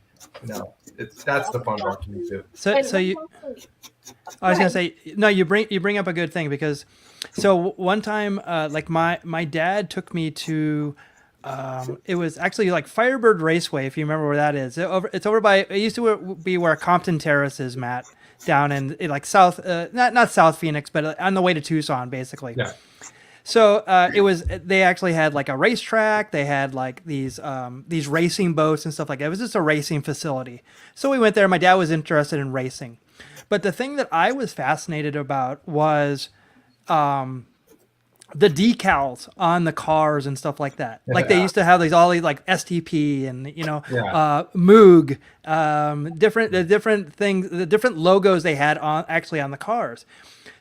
that's the fun part to me too. So I was gonna say, no, you bring up a good thing, because so one time, like my dad took me to. It was actually like Firebird Raceway, if you remember where that is. It's over by. It used to be where Compton Terrace is, Matt, down in like South, not South Phoenix, but on the way to Tucson, basically. Yeah. So it was. They actually had like a racetrack. They had like these racing boats and stuff like that. It was just a racing facility. So we went there. My dad was interested in racing, but the thing that I was fascinated about was. The decals on the cars and stuff like that. Like they used to have all these like STP and Moog, different things, the different logos they had on the cars.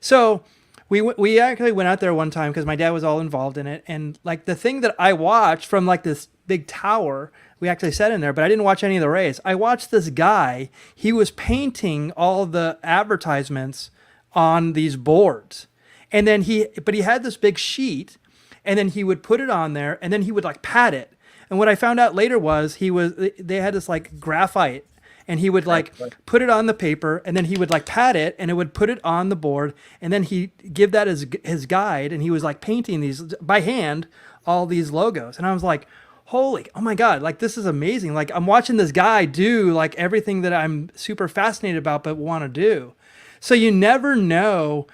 So we actually went out there one time because my dad was all involved in it, and like the thing that I watched from like this big tower, we actually sat in there, but I didn't watch any of the race. I watched this guy. He was painting all the advertisements on these boards. And then he had this big sheet, and then he would put it on there, and then he would like pat it. And what I found out later was they had this like graphite, and he would like put it on the paper, and then he would like pat it, and it would put it on the board, and then he give that as his guide, and he was like painting these by hand, all these logos. And I was like, oh my God, like this is amazing. Like I'm watching this guy do like everything that I'm super fascinated about but want to do. So you never know.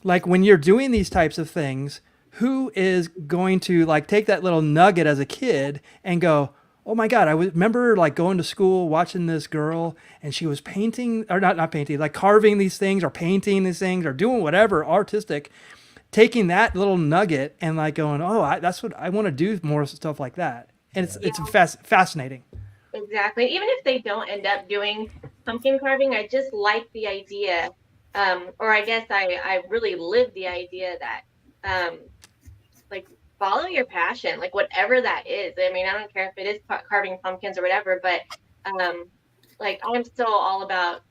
Like when you're doing these types of things, who is going to like take that little nugget as a kid and go, oh my God, I remember like going to school, watching this girl, and she was painting, or not painting, like carving these things or painting these things or doing whatever artistic, taking that little nugget and like going, that's what I want to do, more stuff like that. And it's fascinating. Exactly. Even if they don't end up doing pumpkin carving, I just like the idea. Or I guess I really live the idea that, like, follow your passion, like whatever that is. I mean, I don't care if it is carving pumpkins or whatever, but like I'm still all about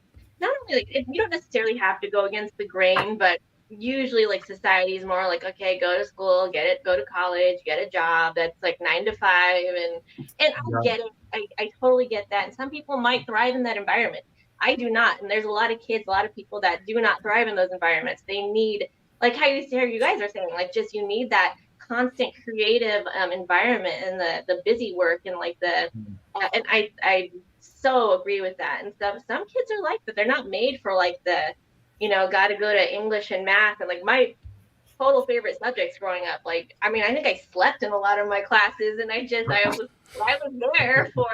not only like you don't necessarily have to go against the grain, but usually like society is more like, okay, go to school, go to college, get a job that's like 9 to 5, and I get it. I totally get that. And some people might thrive in that environment. I do not. And there's a lot of kids, a lot of people that do not thrive in those environments. They need, like how you guys are saying, like just you need that constant creative environment and the busy work and like the and I so agree with that. And some kids are like that. They're not made for like the, got to go to English and math. And like my total favorite subjects growing up, like, I mean, I think I slept in a lot of my classes, and I was there for,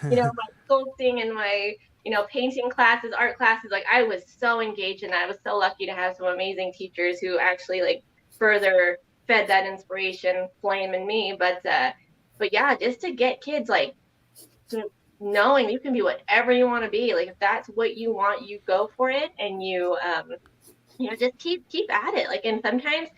my sculpting and my, painting classes, art classes. Like I was so engaged, and I was so lucky to have some amazing teachers who actually like further fed that inspiration flame in me. But yeah, just to get kids like knowing you can be whatever you want to be. Like if that's what you want, you go for it, and you just keep at it. Like, and sometimes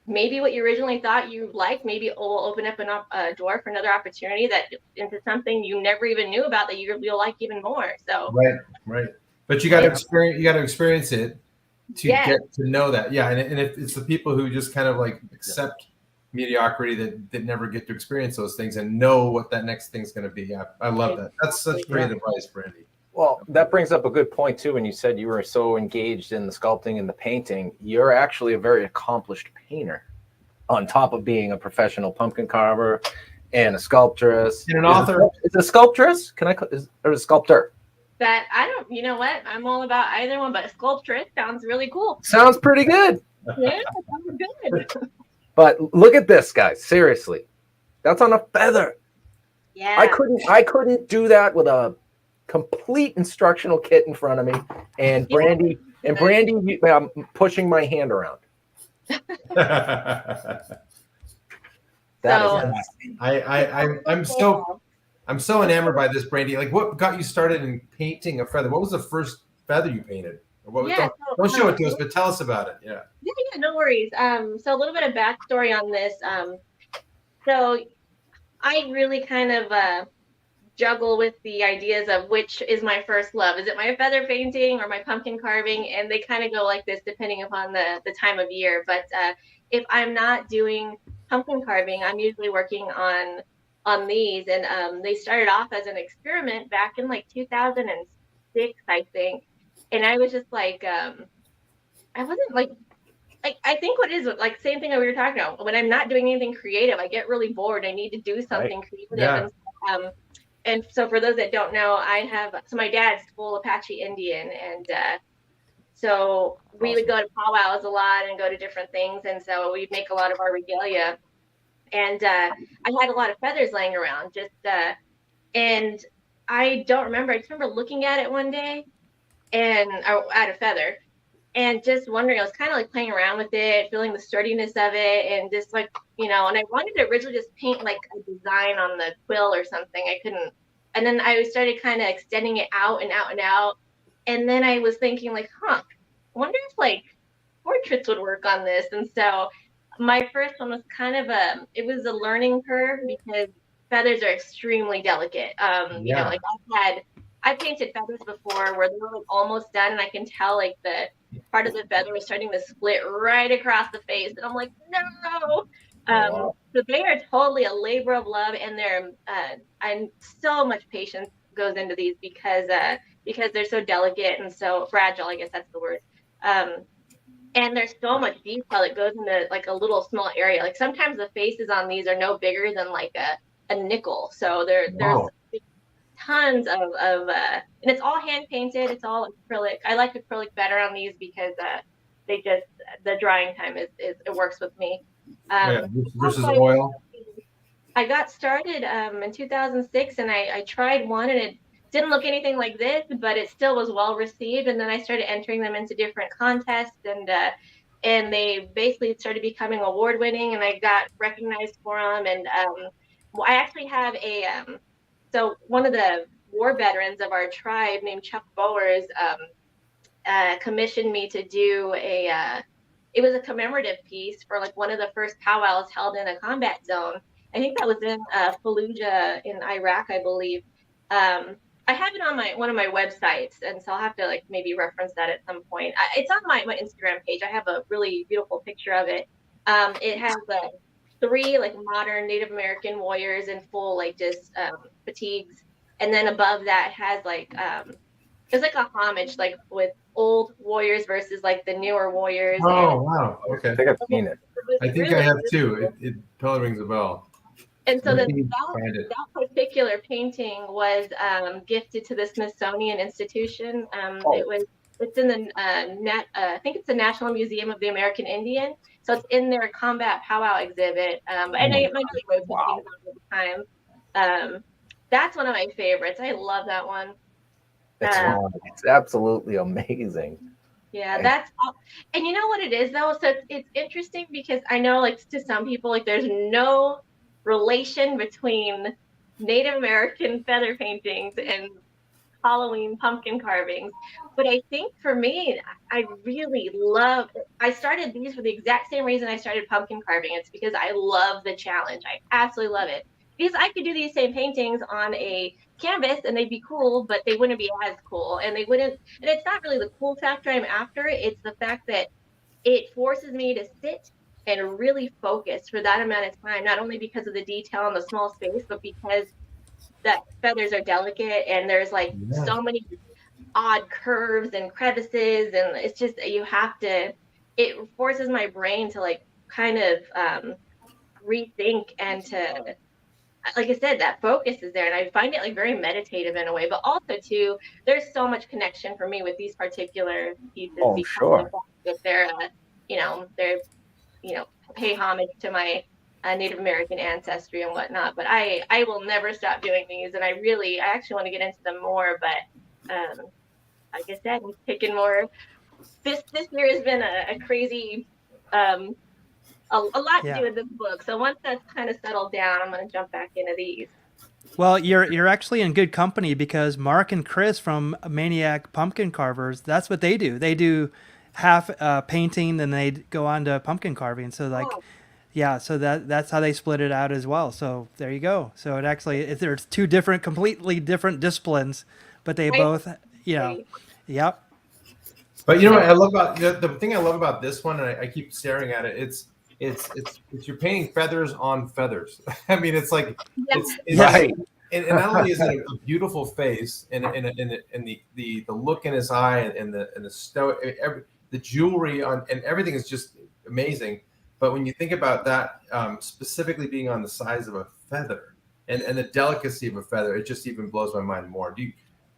maybe what you originally thought you liked, maybe it will open up a door for another opportunity that into something you never even knew about that you'll like even more. So right. But you got to experience. You got to experience it to get to know that. Yeah, and it's the people who just kind of like accept mediocrity that never get to experience those things and know what that next thing's going to be. Yeah, I love that. That's such great advice, Brandy. Well, that brings up a good point too. When you said you were so engaged in the sculpting and the painting, you're actually a very accomplished painter. on top of being a professional pumpkin carver and a sculptress. And an author. Is it a sculptress? Or a sculptor? That I don't. You know what? I'm all about either one, but sculptress sounds really cool. Sounds pretty good. Yeah, sounds good. But look at this, guys. Seriously, that's on a feather. Yeah. I couldn't do that with a complete instructional kit in front of me. And Brandy, I'm pushing my hand around. I'm so enamored by this, Brandy. Like, what got you started in painting a feather? What was the first feather you painted? Don't show it to us, but tell us about it. Yeah, no worries. So a little bit of backstory on this. So I really kind of juggle with the ideas of which is my first love. Is it my feather painting or my pumpkin carving? And they kind of go like this depending upon the time of year. But if I'm not doing pumpkin carving, I'm usually working on these. And they started off as an experiment back in like 2006, I think. And I was just like, I wasn't like I think what is like same thing that we were talking about. When I'm not doing anything creative, I get really bored. I need to do something creative. Yeah. And so for those that don't know, my dad's full Apache Indian, and so we would go to powwows a lot and go to different things, and so we'd make a lot of our regalia. And I had a lot of feathers laying around, and I don't remember. I just remember looking at it one day, and at a feather, and just wondering. I was kind of like playing around with it, feeling the sturdiness of it, and just like, and I wanted to originally just paint like a design on the quill or something. I couldn't, and then I started kind of extending it out and out and out, and then I was thinking like, I wonder if like portraits would work on this. And so my first one was kind of it was a learning curve because feathers are extremely delicate. Like I painted feathers before where they were like almost done, and I can tell like the part of the feather was starting to split right across the face, and I'm like, no. So they are totally a labor of love, and and so much patience goes into these because they're so delicate and so fragile. I guess that's the word. And there's so much detail that goes into like a little small area. Like sometimes the faces on these are no bigger than like a nickel. So there's tons of and it's all hand painted. It's all acrylic. I like acrylic better on these because the drying time is it works with me. Versus oil. I got started in 2006, and I tried one, and it didn't look anything like this, but it still was well received. And then I started entering them into different contests, and they basically started becoming award winning, and I got recognized for them. And I actually have so one of the war veterans of our tribe named Chuck Bowers commissioned me to do it was a commemorative piece for like one of the first powwows held in a combat zone. I think that was in Fallujah in Iraq, I believe. I have it on one of my websites, and so I'll have to like maybe reference that at some point. It's on my Instagram page. I have a really beautiful picture of it. It has 3 like modern Native American warriors in full like just fatigues, and then above that has like it's like a homage like with old warriors versus like the newer warriors. Oh wow! Okay, I think I've seen it. I think really I have too. It totally rings a bell. And so that particular painting was gifted to the Smithsonian Institution. It's in the I think it's the National Museum of the American Indian. So it's in their combat powwow exhibit. And I get my really great paintings all the time. That's one of my favorites. I love that one. It's absolutely amazing. Yeah, that's all. And you know what it is though? So it's interesting because I know like to some people like there's no relation between Native American feather paintings and Halloween pumpkin carvings. But I think for me, I really I started these for the exact same reason I started pumpkin carving. It's because I love the challenge. I absolutely love it. Because I could do these same paintings on a canvas and they'd be cool, but they wouldn't be as cool. And it's not really the cool factor I'm after. It's the fact that it forces me to sit and really focus for that amount of time, not only because of the detail in the small space, but because the feathers are delicate and there's like so many odd curves and crevices, and it's just it forces my brain to like kind of rethink and to, like I said, that focus is there, and I find it like very meditative in a way. But also too, there's so much connection for me with these particular pieces because sure. of that they're, they're pay homage to my Native American ancestry and whatnot. But I will never stop doing these, and I actually want to get into them more. But like I said, I'm picking more. This year has been a crazy. A lot to do with this book. So once that's kind of settled down, I'm going to jump back into these. Well, you're actually in good company because Mark and Chris from Maniac Pumpkin Carvers, that's what they do. They do half painting, then they go on to pumpkin carving. So so that's how they split it out as well. So there you go. So it actually, there's two completely different disciplines, but they both, yep. But you know what I love about the thing I love about this one, and I keep staring at it. It's you're painting feathers on feathers. I mean, it's like it's right. And not only is it a beautiful face, and the look in his eye, and the jewelry on and everything is just amazing. But when you think about that, specifically being on the size of a feather and the delicacy of a feather, it just even blows my mind more.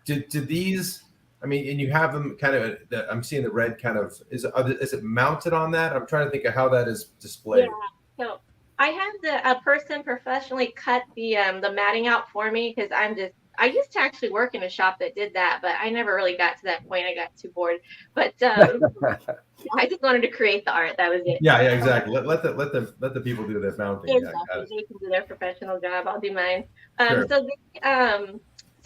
Do these? I mean, and you have them kind of. I'm seeing the red kind of. Is it mounted on that? I'm trying to think of how that is displayed. Yeah. So I had a person professionally cut the matting out for me because I used to actually work in a shop that did that, but I never really got to that point. I got too bored. But I just wanted to create the art. That was it. Yeah, exactly. Let the people do their mounting. Exactly. They can do their professional job. I'll do mine. Sure.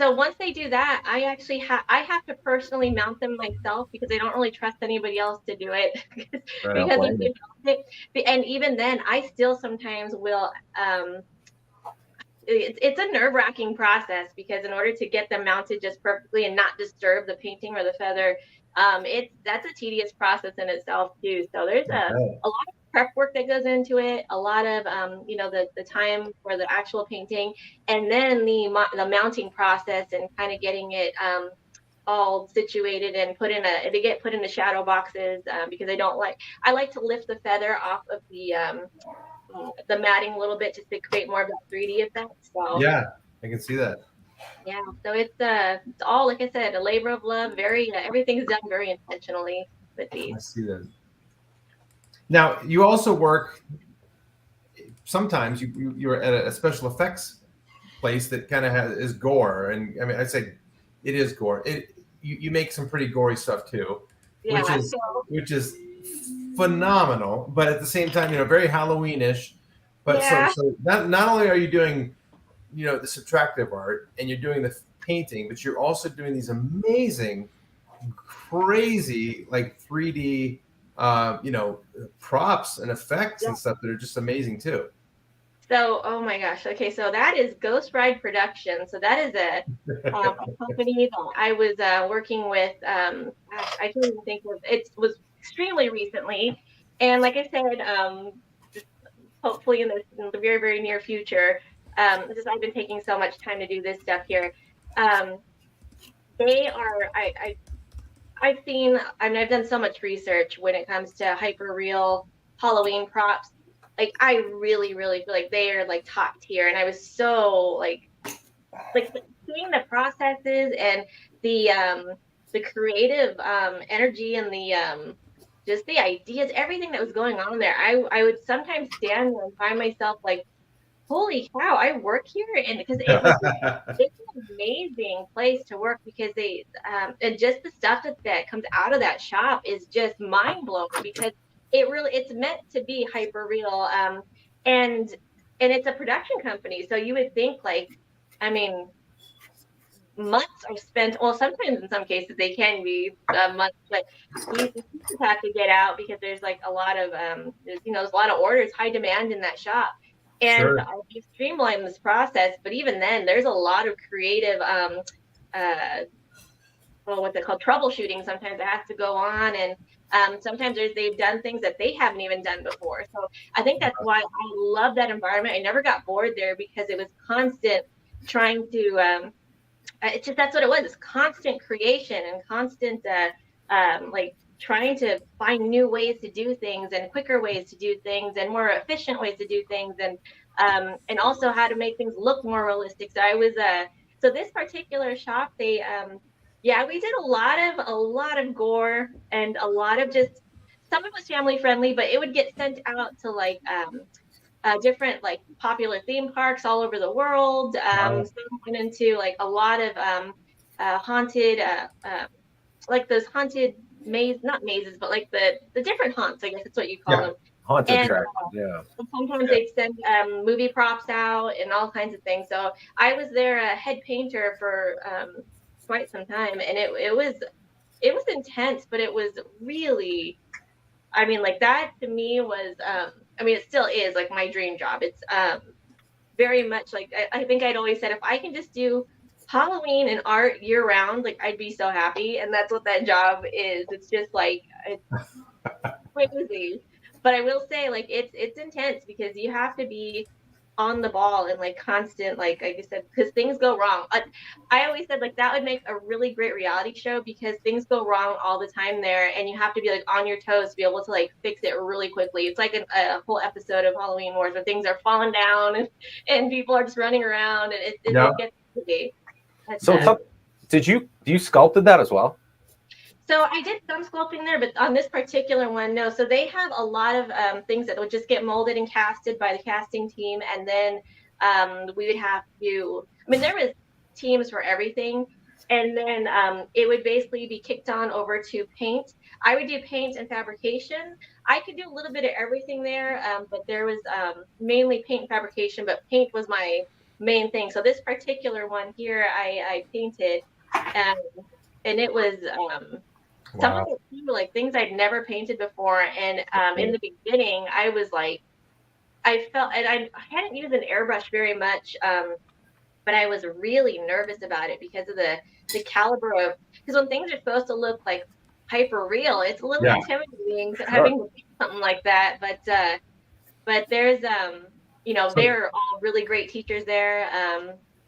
So once they do that, I actually I have to personally mount them myself because I don't really trust anybody else to do it. And even then, I still sometimes will. It's a nerve-wracking process because in order to get them mounted just perfectly and not disturb the painting or the feather, that's a tedious process in itself too. So there's a lot of prep work that goes into it, a lot of the time for the actual painting, and then the mounting process and kind of getting it all situated and they get put in the shadow boxes because I like to lift the feather off of the matting a little bit just to create more of that 3D effect. So yeah, I can see that. Yeah, so it's all, like I said, a labor of love. Everything's done very intentionally with these. I see that. Now, you also work. Sometimes you're at a special effects place that kind of is gore, and I mean, I'd say it is gore. You make some pretty gory stuff too, which is phenomenal. But at the same time, very Halloweenish. But so not only are you doing, the subtractive art and you're doing the painting, but you're also doing these amazing, crazy like 3D. Props and effects and stuff that are just amazing too. So, oh my gosh. Okay, so that is Ghost Ride Production. So that is a company that I was working with. I can't even think of it. Was extremely recently, and like I said, just hopefully in the very, very near future. I've been taking so much time to do this stuff here. They are. I've done so much research when it comes to hyper real Halloween props. Like I really, really feel like they are like top tier. And I was so like seeing the processes and the creative energy and the just the ideas, everything that was going on there. I would sometimes stand there and find myself like, holy cow, I work here, and because it's an amazing place to work because they and just the stuff that comes out of that shop is just mind blowing because it's meant to be hyper real, and it's a production company, so you would think months are spent. Well, sometimes in some cases they can be months, but you have to get out because there's like a lot of there's a lot of orders, high demand in that shop. And I've streamlined this process, but even then, there's a lot of creative, what's it called, troubleshooting. Sometimes it has to go on, and sometimes they've done things that they haven't even done before. So I think that's why I love that environment. I never got bored there because it was constant trying to. That's what it was. It's constant creation and constant trying to find new ways to do things and quicker ways to do things and more efficient ways to do things, and also how to make things look more realistic. So I was so this particular shop, they yeah, we did a lot of gore and a lot of just, some of it was family friendly, but it would get sent out to like different like popular theme parks all over the world. Wow. Some went into like a lot of haunted like those haunted maze, not mazes, but like the different haunts, I guess that's what you call Yeah. them. Haunted And track. Yeah. sometimes they'd send movie props out and all kinds of things. So I was their head painter for quite some time, and it was intense, but it was really, I mean, like that to me was I mean, it still is like my dream job. It's very much like I think I'd always said, if I can just do Halloween and art year round, like I'd be so happy. And that's what that job is. It's just like it's crazy. But I will say, like, it's intense because you have to be on the ball and like constant, like I said, because things go wrong. I always said like that would make a really great reality show because things go wrong all the time there, and you have to be like on your toes to be able to like fix it really quickly. It's like a whole episode of Halloween Wars where things are falling down and people are just running around, and it gets crazy. So do you sculpted that as well? So I did some sculpting there, but on this particular one, no. So they have a lot of things that would just get molded and casted by the casting team, and then we would have to. I mean, there was teams for everything, and then it would basically be kicked on over to paint. I would do paint and fabrication. I could do a little bit of everything there, but there was mainly paint and fabrication. But paint was my main thing. So this particular one here, I painted, and it was. Some of it too, like things I'd never painted before, and in the beginning, I was like, I felt, and I hadn't used an airbrush very much, but I was really nervous about it because of the caliber of, because when things are supposed to look like hyper real, it's a little intimidating having to paint something like that. But there's you know, they're all really great teachers there.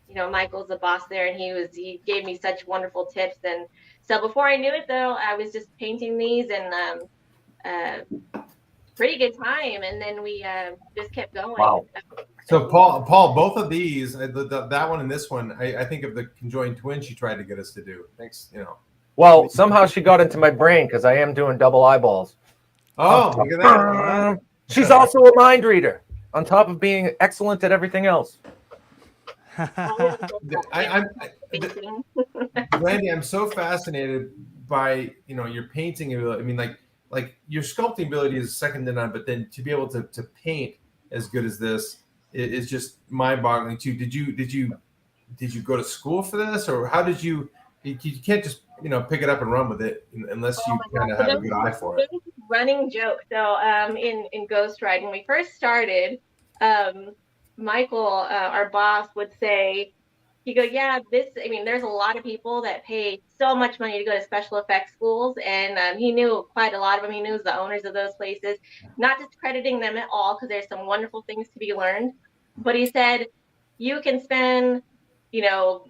You know, Michael's the boss there, and he gave me such wonderful tips. And so before I knew it, though, I was just painting these, and pretty good time. And then we just kept going. Wow. So Paul, both of these, that one and this one, I think of the conjoined twin she tried to get us to do. Thanks, you know. Well, somehow she got into my brain because I am doing double eyeballs. Oh, look at that. She's also a mind reader, on top of being excellent at everything else. Brandy, I'm so fascinated by, you know, your painting ability. I mean, like your sculpting ability is second to none, but then to be able to paint as good as this is just mind-boggling too. Did you go to school for this, or how did you can't just, you know, pick it up and run with it unless you kind of have a good eye for it. Running joke. So in Ghost Ride, when we first started, Michael, our boss, would say, he'd go, yeah, I mean, there's a lot of people that pay so much money to go to special effects schools. And he knew quite a lot of them. He knew the owners of those places, not discrediting them at all, because there's some wonderful things to be learned. But he said, you can spend, you know,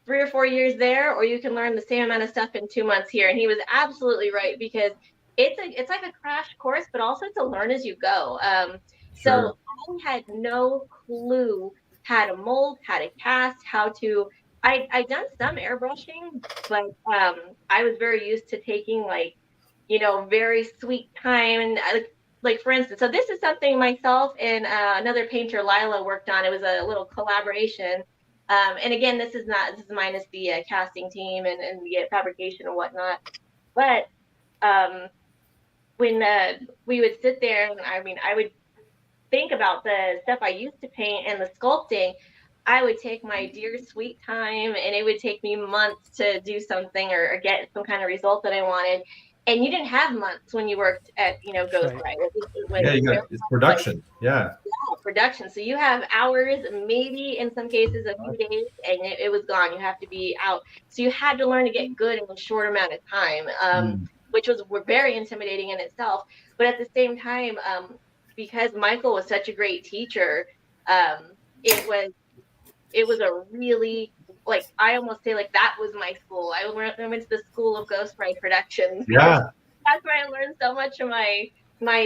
3 or 4 years there, or you can learn the same amount of stuff in 2 months here. And he was absolutely right, because it's like a crash course, but also it's a learn as you go. So I had no clue how to mold, how to cast, I'd done some airbrushing, but I was very used to taking, like, you know, very sweet time. And like for instance, so this is something myself and another painter, Lila, worked on. It was a little collaboration. And again, this is minus the casting team and the fabrication and whatnot. But when we would sit there, and I mean, I would think about the stuff I used to paint and the sculpting, I would take my dear sweet time, and it would take me months to do something or get some kind of result that I wanted. And you didn't have months when you worked at, you know, Ghost Ride. It's production. Yeah, production. So you have hours, maybe in some cases a few days, and it was gone. You have to be out. So you had to learn to get good in a short amount of time, which was very intimidating in itself. But at the same time, because Michael was such a great teacher, it was a really, like, I almost say like that was my school. I went to the School of Ghost Ride Productions. Yeah. that's where I learned so much of my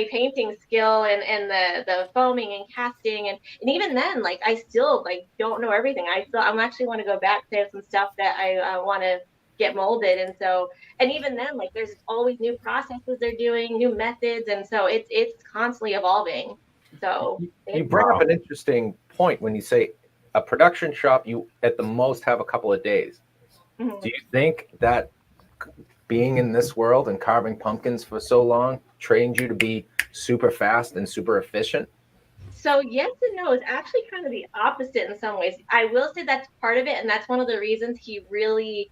painting skill and the foaming and casting and even then, like I still like don't know everything. I'm actually want to go back to some stuff that I want to get molded, and so and even then, like there's always new processes they're doing, new methods, and so it's constantly evolving. So You bring up an interesting point when you say a production shop, you at the most have a couple of days. Mhm. Do you think that being in this world and carving pumpkins for so long trained you to be super fast and super efficient? So yes and no. It's actually kind of the opposite in some ways. I will say that's part of it, and that's one of the reasons he really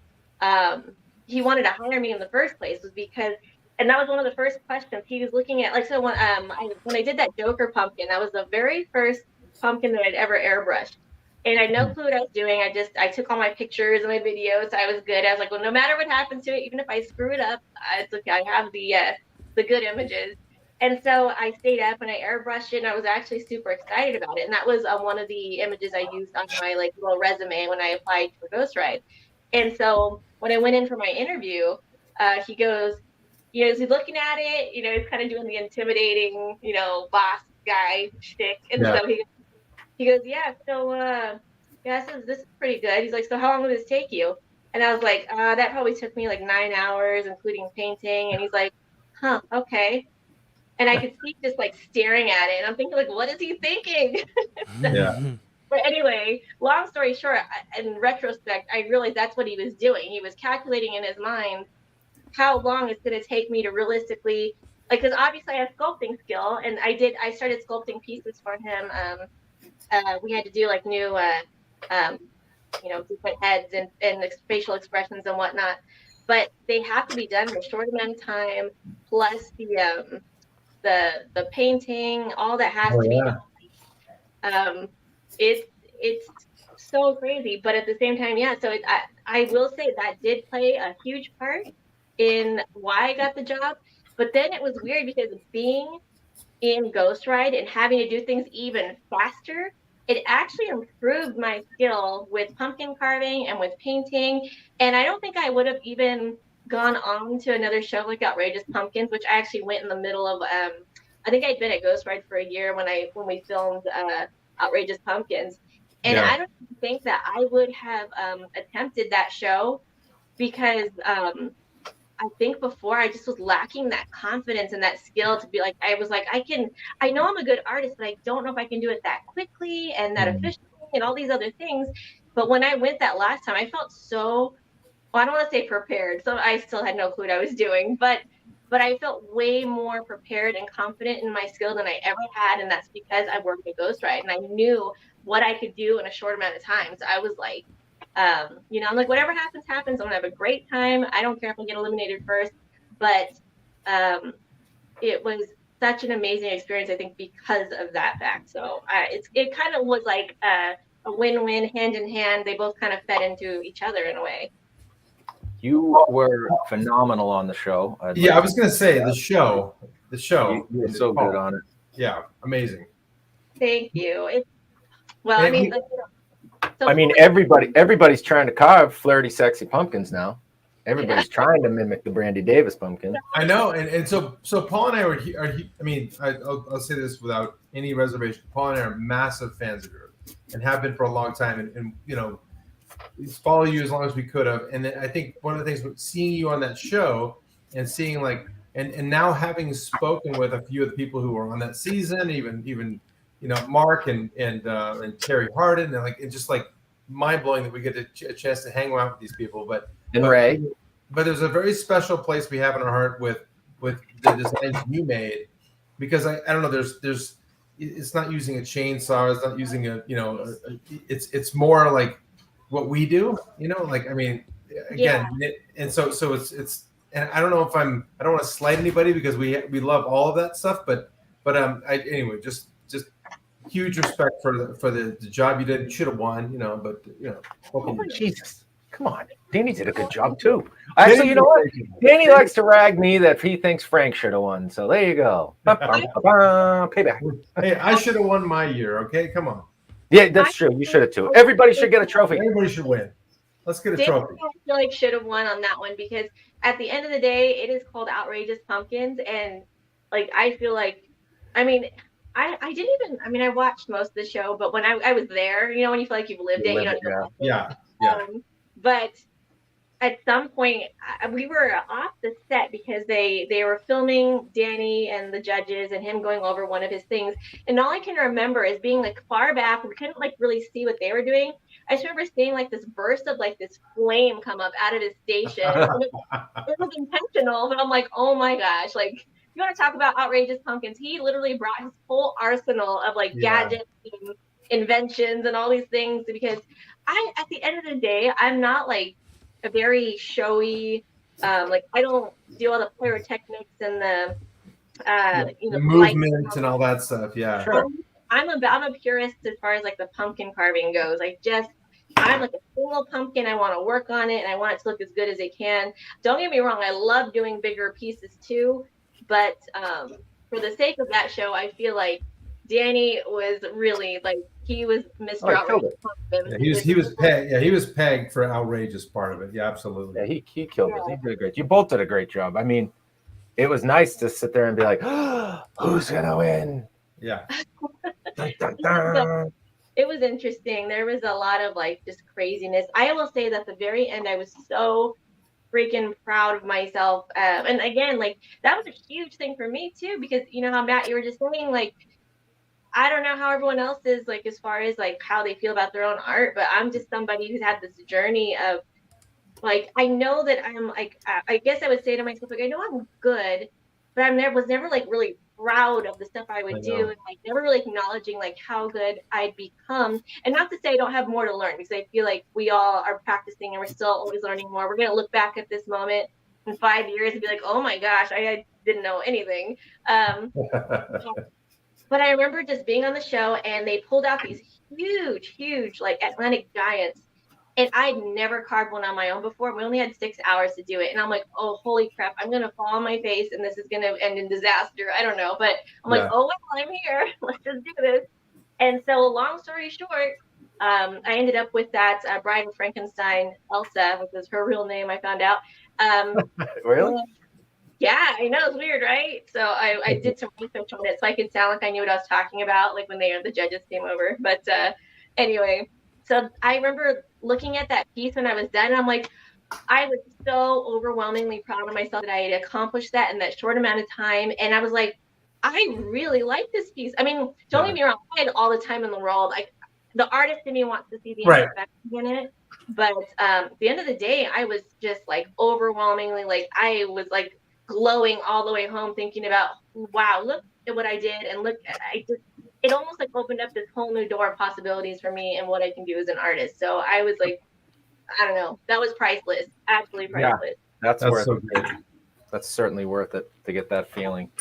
he wanted to hire me in the first place was because, and that was one of the first questions he was looking at. Like so when I did that Joker pumpkin, that was the very first pumpkin that I'd ever airbrushed. And I had no clue what I was doing. I took all my pictures and my videos. So I was good. I was like, well, no matter what happens to it, even if I screw it up, it's okay. I have the good images. And so I stayed up and I airbrushed it, and I was actually super excited about it. And that was one of the images I used on my like little resume when I applied for Ghostwrite. And so when I went in for my interview, he goes, he's looking at it, he's kind of doing the intimidating, boss guy shtick. And Yeah. so he goes, yeah, so yeah, this is pretty good. He's like, so how long will this take you? And I was like, that probably took me like 9 hours, including painting. And he's like, huh, okay. And I could see just like staring at it. And I'm thinking, like, what is he thinking? Yeah. But anyway, long story short, in retrospect, I realized that's what he was doing. He was calculating in his mind how long it's going to take me to realistically, like, because obviously I have sculpting skill, and I started sculpting pieces for him. We had to do like new, different heads and facial expressions and whatnot, but they have to be done in a short amount of time, plus the painting, all that has to be done. It's so crazy, but at the same time, yeah. So I will say that did play a huge part in why I got the job. But then it was weird because being in Ghostwrite and having to do things even faster, it actually improved my skill with pumpkin carving and with painting. And I don't think I would have even gone on to another show like Outrageous Pumpkins, which I actually went in the middle of. I think I'd been at Ghostwrite for a year when we filmed Outrageous Pumpkins, and I don't think that I would have attempted that show because I think before I just was lacking that confidence and that skill to be like, I was like, I know I'm a good artist, but I don't know if I can do it that quickly and that efficiently and all these other things. But when I went that last time, I felt so, well, I don't want to say prepared. So I still had no clue what I was doing, but I felt way more prepared and confident in my skill than I ever had. And that's because I worked at Ghostwrite and I knew what I could do in a short amount of time. So I was like, I'm like, whatever happens, happens. I'm gonna have a great time. I don't care if I get eliminated first, but it was such an amazing experience, I think, because of that fact. So it kind of was like a win-win, hand in hand. They both kind of fed into each other in a way. You were phenomenal on the show. I was gonna say the show. You were so good on it. Yeah, amazing. Thank you. Everybody's trying to carve flirty, sexy pumpkins now. Everybody's trying to mimic the Brandy Davis pumpkin. I know, and so Paul and I I'll say this without any reservation. Paul and I are massive fans of yours and have been for a long time, and we follow you as long as we could have. And I think one of the things with seeing you on that show and seeing and now having spoken with a few of the people who were on that season, even Mark and Terry Harden, and it's just mind blowing that we get a chance to hang out with these people. But Ray. But there's a very special place we have in our heart with the designs you made, because I don't know, there's it's not using a chainsaw, it's not using it's more like what we do, and so it's and I don't know if I don't want to slight anybody because we love all of that stuff, but anyway, just huge respect for the job you did. You should have won, Jesus. Come on. Danny did a good job too. Actually, you know what? Danny likes to rag me that he thinks Frank should have won. So there you go. Payback. Hey, I should have won my year, okay? Come on. Yeah, that's true. You should have too. Everybody should get a trophy. Everybody should win. Let's get a Danny, trophy. I feel like should have won on that one because at the end of the day, it is called Outrageous Pumpkins, and like I feel like, I mean, I didn't even. I mean, I watched most of the show, but when I was there, you know, when you feel like you've lived it, you don't even watch it. Yeah. But at some point, we were off the set because they were filming Danny and the judges and him going over one of his things, and all I can remember is being like far back. We couldn't like really see what they were doing. I just remember seeing like this burst of like this flame come up out of his station. It was intentional, but I'm like, oh my gosh, like you want to talk about outrageous pumpkins? He literally brought his whole arsenal of like gadgets and inventions and all these things because at the end of the day, I'm not like a very showy, like I don't do all the pyrotechnics and the the movement and all that stuff. Yeah, sure. I'm a purist as far as like the pumpkin carving goes. I'm like a single pumpkin. I want to work on it and I want it to look as good as it can. Don't get me wrong. I love doing bigger pieces too, but for the sake of that show, I feel like Danny was really like he was Mr. Outrageous Pumpkin. Yeah, he was pegged. Yeah, he was pegged for outrageous part of it. Yeah, absolutely. Yeah, he killed it. He did great. You both did a great job. I mean, it was nice to sit there and be like, oh, who's gonna win? Yeah. Dun, dun, dun. It was interesting. There was a lot of like just craziness. I will say that at the very end, I was so freaking proud of myself. And again, like that was a huge thing for me too, because you know how Matt, you were just saying like, I don't know how everyone else is like as far as like how they feel about their own art, but I'm just somebody who's had this journey of like I know that I'm like I guess I would say to myself like I know I'm good, but I was never like really proud of the stuff I would do and like never really acknowledging like how good I'd become. And not to say I don't have more to learn because I feel like we all are practicing and we're still always learning more. We're gonna look back at this moment in 5 years and be like, oh my gosh, I didn't know anything. But I remember just being on the show and they pulled out these huge like Atlantic giants. And I'd never carved one on my own before. We only had 6 hours to do it. And I'm like, oh, holy crap, I'm going to fall on my face and this is going to end in disaster. I don't know. But I'm like, oh, well, I'm here. Let's just do this. And so long story short, I ended up with that Bride of Frankenstein, Elsa, which is her real name, I found out. Really? Yeah, I know. It's weird, right? So I did some research on it so I could sound like I knew what I was talking about, like when the judges came over. But anyway, so I remember looking at that piece when I was done, and I'm like, I was so overwhelmingly proud of myself that I had accomplished that in that short amount of time. And I was like, I really like this piece. I mean, don't get me wrong, I had all the time in the world. The artist in me wants to see the imperfection in it. But at the end of the day, I was just like overwhelmingly, like I was like glowing all the way home thinking about, wow, look at what I did. And look, it almost like opened up this whole new door of possibilities for me and what I can do as an artist. So I was like, I don't know, that was priceless, absolutely priceless. Yeah, that's worth so it. That's certainly worth it to get that feeling.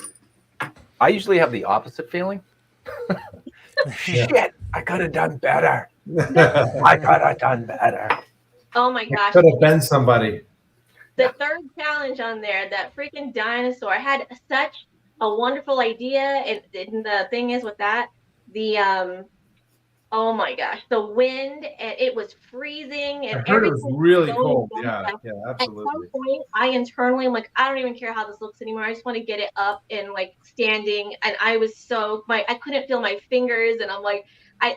I usually have the opposite feeling. Shit, I could have done better. I could have done better. Oh my gosh. Could have been somebody. The third challenge on there, that freaking dinosaur, had such a wonderful idea. And the thing is with that, oh my gosh, the wind, and it was freezing. And I heard it was really cold. Yeah, absolutely. At some point, I internally am like, I don't even care how this looks anymore. I just want to get it up and like standing. And I was I couldn't feel my fingers. And I'm like,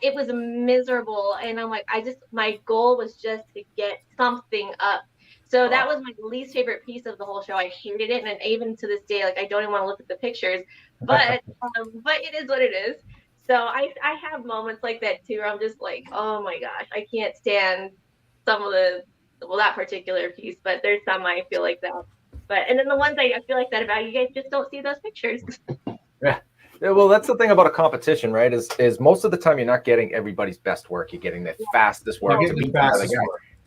it was miserable. And I'm like, my goal was just to get something up. So that was my least favorite piece of the whole show. I hated it. And even to this day, like, I don't even want to look at the pictures, but it is what it is. So I have moments like that too, where I'm just like, oh my gosh, I can't stand some of that particular piece, but there's some I feel like that. And then the ones I feel like that about, you guys just don't see those pictures. Yeah. Well, that's the thing about a competition, right? Is most of the time you're not getting everybody's best work. You're getting the fastest work.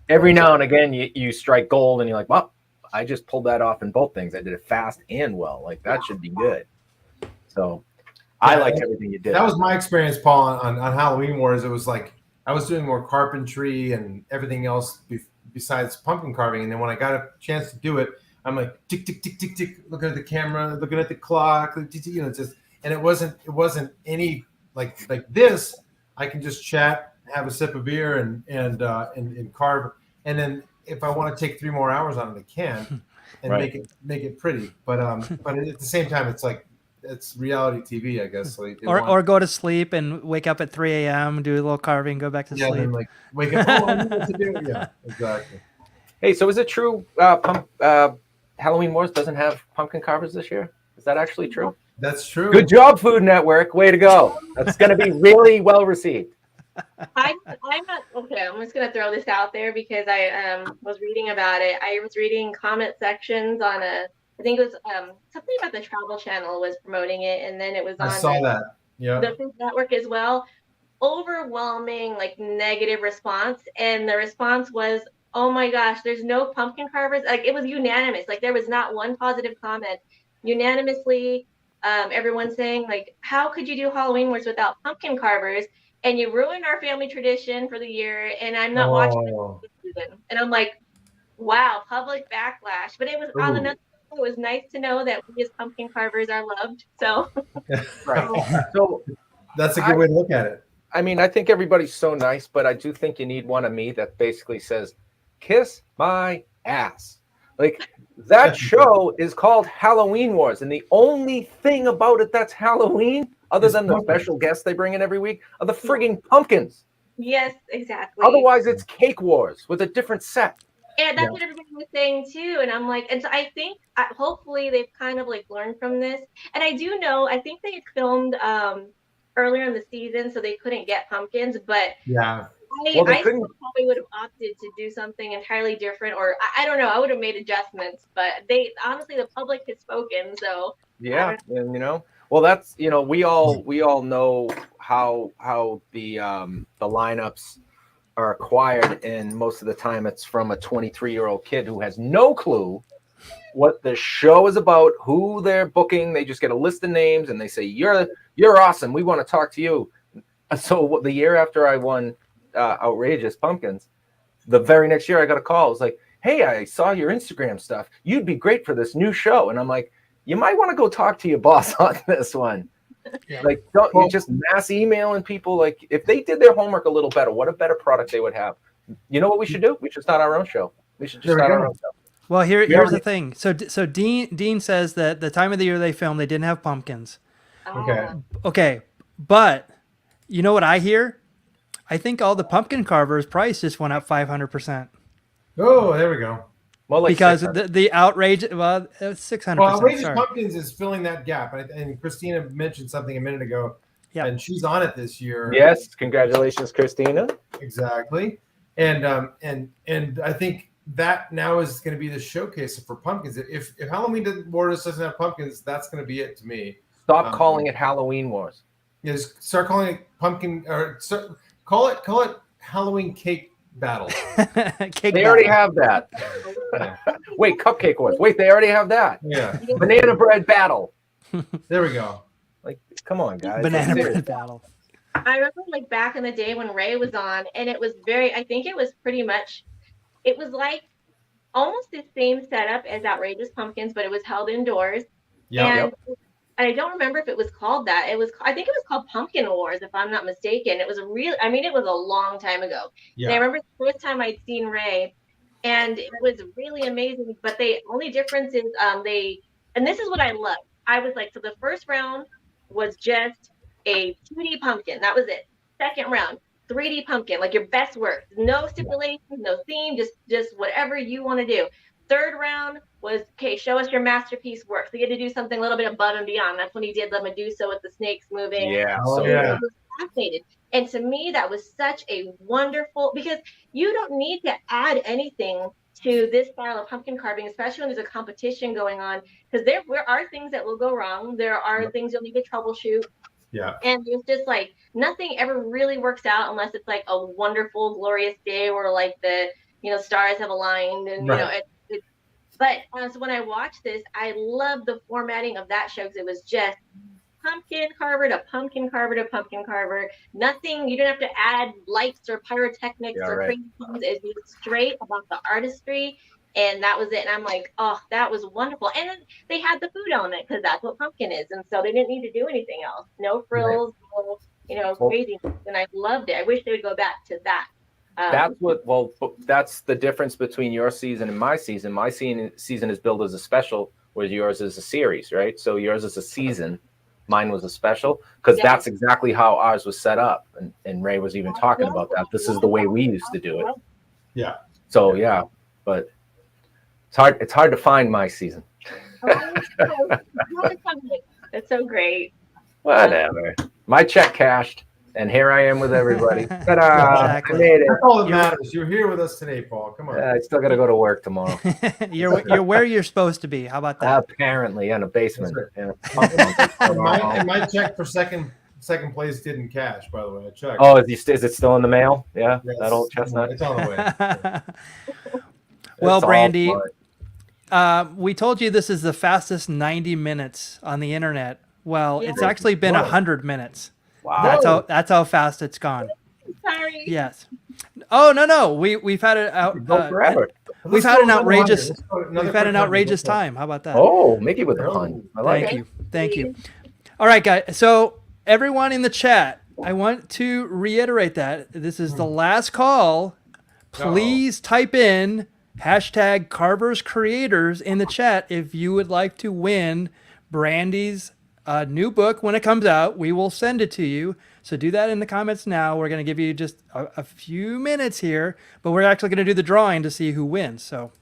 Every now and again, you strike gold and you're like, well, I just pulled that off in both things. I did it fast and well. Like, that should be good. So I liked everything you did. That was my experience, Paul, on Halloween Wars. It was like I was doing more carpentry and everything else besides pumpkin carving. And then when I got a chance to do it, I'm like, tick, tick, tick, tick, tick, looking at the camera, looking at the clock, you know, just, and it wasn't any like this. I can just chat, have a sip of beer and carve. and then if I want to take 3 more hours on it, I can, and Right. make it pretty. But at the same time, it's like it's reality TV, I guess. So or go to sleep and wake up at 3 a.m., do a little carving, go back to sleep. then like wake up. Oh, I know what to do. Yeah, exactly. Hey, so is it true Halloween Wars doesn't have pumpkin carvers this year? Is that actually true? That's true. Good job, Food Network. Way to go. That's going to be really well received. I'm not okay. I'm just gonna throw this out there because I was reading about it. I was reading comment sections on I think it was something about the Travel Channel was promoting it, and then it was on I saw that. Yeah. the Food Network as well. Overwhelming like negative response, and the response was, "Oh my gosh, there's no pumpkin carvers." Like it was unanimous. Like there was not one positive comment. Unanimously, everyone saying like, "How could you do Halloween Wars without pumpkin carvers?" And you ruined our family tradition for the year, and I'm not watching it this season. And I'm like, wow, public backlash. But it was on another. It was nice to know that we as pumpkin carvers are loved. So, Right. So that's a good way to look at it. I mean, I think everybody's so nice, but I do think you need one of me that basically says, "Kiss my ass." Like that show is called Halloween Wars, and the only thing about it that's Halloween, other than the special guests they bring in every week, are the frigging pumpkins. yes, exactly. Otherwise, it's Cake Wars with a different set. And that's what everybody was saying too. And I'm like, and so I think hopefully they've kind of like learned from this. And I do know, I think they had filmed earlier in the season, so they couldn't get pumpkins. But yeah, I still probably would have opted to do something entirely different, or I don't know. I would have made adjustments. But they honestly, the public has spoken. So yeah, and well, that's we all know how the lineups are acquired, and most of the time it's from a 23-year-old kid who has no clue what the show is about, who they're booking. They just get a list of names and they say, you're awesome, we want to talk to you. So the year after I won Outrageous Pumpkins, the very next year I got a call. It was like, "Hey, I saw your Instagram stuff, you'd be great for this new show." And I'm like, you might want to go talk to your boss on this one. Yeah. Like, don't you just mass emailing people? Like, if they did their homework a little better, what a better product they would have. You know what we should do? We should start our own show. We should just start our own show. Well, here's the thing. So Dean says that the time of the year they filmed, they didn't have pumpkins. Okay, but you know what I hear? I think all the pumpkin carvers' price just went up 500%. Oh, there we go. Well, like because the outrage, well, 600%. Well, Outrageous Pumpkins is filling that gap, and Christina mentioned something a minute ago. Yeah, and she's on it this year. Yes, congratulations, Christina. Exactly, and I think that now is going to be the showcase for pumpkins. If Halloween Wars doesn't have pumpkins, that's going to be it to me. Stop calling it Halloween Wars. Yes, start calling it pumpkin, or call it Halloween Cake Battle. They already have that. Wait, Cupcake Wars. Wait, they already have that. Yeah. Banana Bread Battle. There we go. Like, come on, guys. Banana Bread Battle. I remember like back in the day when Ray was on, and it was I think it was pretty much, it was like almost the same setup as Outrageous Pumpkins, but it was held indoors. Yeah. And I don't remember if it was called that. I think it was called Pumpkin Wars, if I'm not mistaken. It was it was a long time ago. Yeah. And I remember the first time I'd seen Ray, and it was really amazing. But the only difference is and this is what I loved. I was like, so the first round was just a 2D pumpkin. That was it. Second round, 3D pumpkin, like your best work. No stipulations, no theme, just whatever you want to do. Third round was, okay, show us your masterpiece work. So you had to do something a little bit above and beyond. That's when he did the Medusa with the snakes moving. Yeah. So I was fascinated. And to me, that was such a wonderful, because you don't need to add anything to this style of pumpkin carving, especially when there's a competition going on, because there are things that will go wrong. There are things you'll need to troubleshoot. Yeah. And there's just like nothing ever really works out unless it's like a wonderful, glorious day where like the stars have aligned and But so when I watched this, I loved the formatting of that show because it was just pumpkin carver to pumpkin carver to pumpkin carver. Nothing, you didn't have to add lights or pyrotechnics or crazy things. It was straight about the artistry, and that was it. And I'm like, oh, that was wonderful. And then they had the food element because that's what pumpkin is, and so they didn't need to do anything else. No frills, no craziness. And I loved it. I wish they would go back to that. That's the difference between your season and my season. My season is billed as a special, whereas yours is a series, right? So yours is a season, mine was a special, because that's exactly how ours was set up. And Ray was even talking about that. This is the way we used to do it. Yeah. So yeah, but it's hard to find my season. It's so great. Whatever. My check cashed, and here I am with everybody. Exactly. I made it. That's all that matters. You're here with us today, Paul. Come on. I still got to go to work tomorrow. You're where you're supposed to be. How about that? Apparently, in a basement. Yeah. And my check for second place didn't cash, by the way. I checked. Oh, is it still in the mail? Yeah, Yes. that old chestnut. It's on the way. Well, It's all Brandy, fun. we told you this is the fastest 90 minutes on the internet. Well, it's actually been Wow. 100 minutes. Wow. That's how fast it's gone. Sorry. Yes. Oh no. We've had it out. Go forever. We've Let's had go an another outrageous. 100. Let's go another We've had an quick 100. outrageous Let's go. time. How about that? Oh, Mickey with the pun. I like Thank it. you. Thank you. All right, guys. So everyone in the chat, I want to reiterate that this is the last call. Please type in hashtag Carvers Creators in the chat if you would like to win Brandy's new book when it comes out. We will send it to you. So do that in the comments now. We're going to give you just a few minutes here, but we're actually going to do the drawing to see who wins. So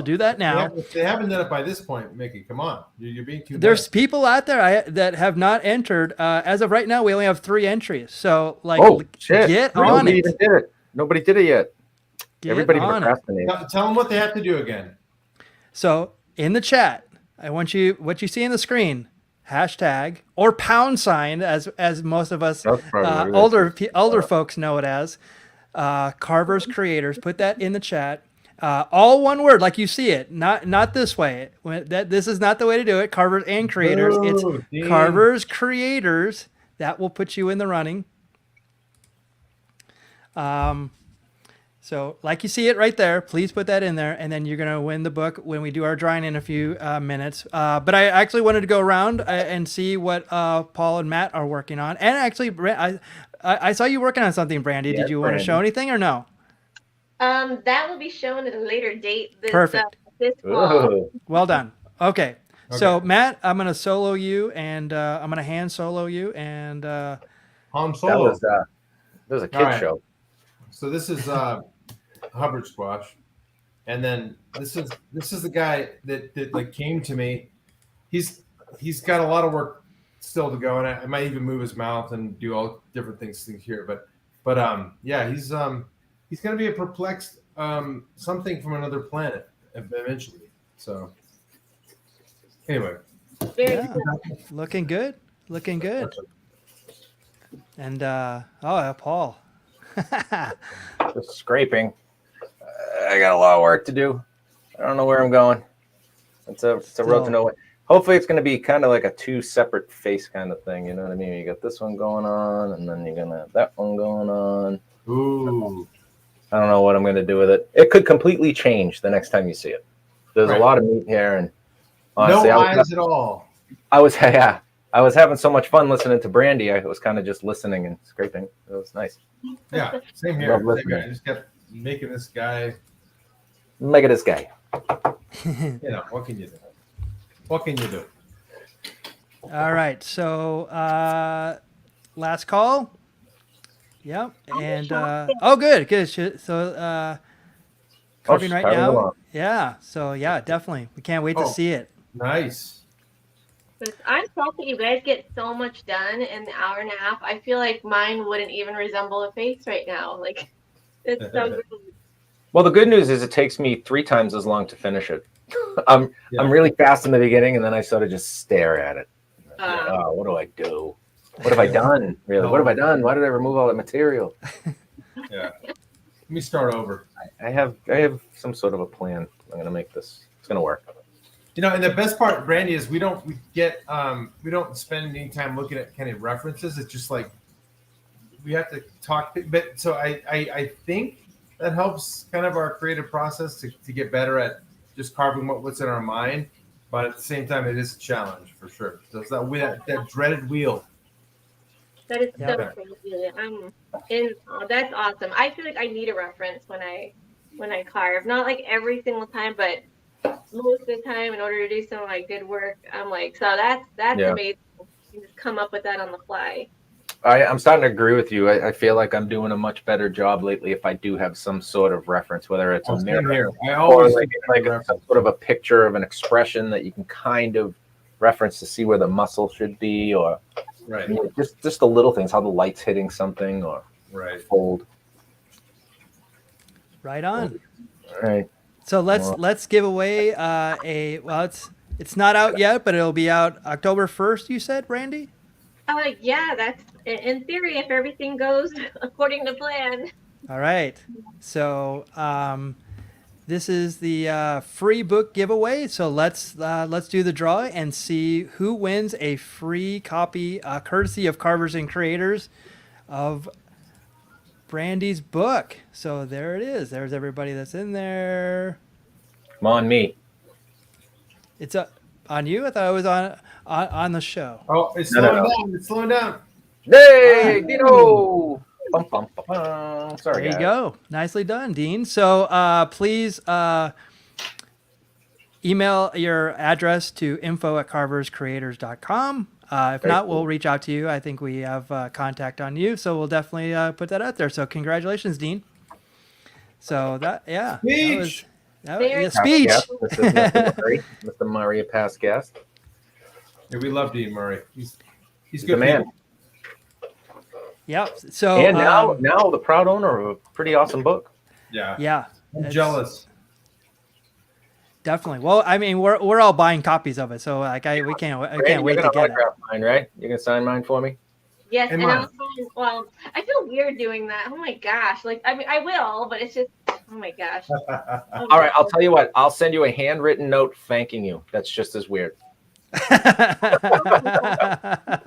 do that now. If they haven't done it by this point, Mickey, come on. You're being too There's nice. people out there that have not entered. As of right now, we only have 3 entries. So Shit. get on Nobody it. even did it. Nobody did it yet. Get Everybody on it. procrastinated. Tell them what they have to do again. So in the chat, I want you what you see on the screen, hashtag or pound sign, as most of us That's probably older folks know it as, Carvers Creators. Put that in the chat. All one word, like you see it, not this way. This is not the way to do it. Carvers and Creators. It's Dean. Carvers Creators. That will put you in the running. So like you see it right there, please put that in there, and then you're going to win the book when we do our drawing in a few minutes. But I actually wanted to go around and see what Paul and Matt are working on. And actually, I saw you working on something, Brandy. Yes, Did you want to show anything or no? That will be shown at a later date. Perfect. This fall. Ooh. Well done. Okay. So Matt, I'm going to solo you, and I'm going to hand solo you, and Han Solo. That was a kid All right. show. So this is Hubbard squash, and then this is the guy that like came to me. He's got a lot of work still to go, and I might even move his mouth and do all different things here. But yeah, he's gonna be a perplexed something from another planet eventually. So anyway, yeah, looking good. And Paul. Just scraping. I got a lot of work to do. I don't know where I'm going. It's a road to nowhere. Hopefully it's going to be kind of like a 2 separate face kind of thing. You know what I mean? You got this one going on, and then you're going to have that one going on. ooh, I don't know what I'm going to do with it. It could completely change the next time you see it. There's a lot of meat here, and honestly, no eyes at all. I was having so much fun listening to Brandy. I was kind of just listening and scraping. It was nice. Yeah, same here. Love Same listening. here. I just kept making this guy. Look at this guy. You know, what can you do? What can you do? All right. So last call. Yep. And good. So carving right carving now. along. Yeah. So yeah, definitely. We can't wait to see it. Nice. I'm shocked that you guys get so much done in the hour and a half. I feel like mine wouldn't even resemble a face right now. Like, it's so good. Well, the good news is it takes me 3 times as long to finish it. I'm really fast in the beginning, and then I sort of just stare at it. Oh, what do I do? What have I done? Really? What have I done? Why did I remove all that material? Yeah. Let me start over. I have some sort of a plan. I'm going to make this. It's going to work. You know, and the best part, Brandy, is we don't spend any time looking at kind of references. It's just like we have to talk. But so I think that helps kind of our creative process to get better at just carving what's in our mind. But at the same time, it is a challenge for sure. So it's that dreaded wheel. That is Yeah. so crazy. That's awesome. I feel like I need a reference when I carve. Not like every single time, but most of the time in order to do some like good work. I'm like, so that's Yeah. amazing. You just come up with that on the fly. I'm starting to agree with you. I feel like I'm doing a much better job lately if I do have some sort of reference, whether it's a mirror here. I or always like some sort of a picture of an expression that you can kind of reference to see where the muscle should be, or right, just the little things, how the light's hitting something, or right. fold. Right on. All right. So let's give away it's not out yet, but it'll be out October 1st, you said, Brandy? Yeah, that's in theory if everything goes according to plan. All right. So this is the free book giveaway. So let's do the draw and see who wins a free copy, courtesy of Carvers and Creators, of Brandy's book. So there it is. There's everybody that's in there. Come on, me. It's on you. I thought it was on the show. Oh, it's No. slowing down. It's slowing down. Hey, Dino! Bum, bum, bum, bum. Sorry, There you guys. go. Nicely done, Dean. So please email your address to info@carverscreators.com. If Very not, cool. we'll reach out to you. I think we have contact on you, so we'll definitely put that out there. So congratulations, Dean. So Speech. that was a Past speech. guest. This is Mr. Murray. Mr. Murray, a past guest. Yeah, we love Dean Murray. He's He's good the man. people. Yep. So And now the proud owner of a pretty awesome book. yeah, I'm it's jealous. Definitely. Well, I mean, we're all buying copies of it, so like we can't Randy, wait you're to gonna get it. autograph mine, right? You're gonna sign mine for me. Yes, And and mine. I feel weird doing that. Oh my gosh. Like, I mean, I will, but it's just, oh my gosh. All right, I'll tell you what. I'll send you a handwritten note thanking you. That's just as weird.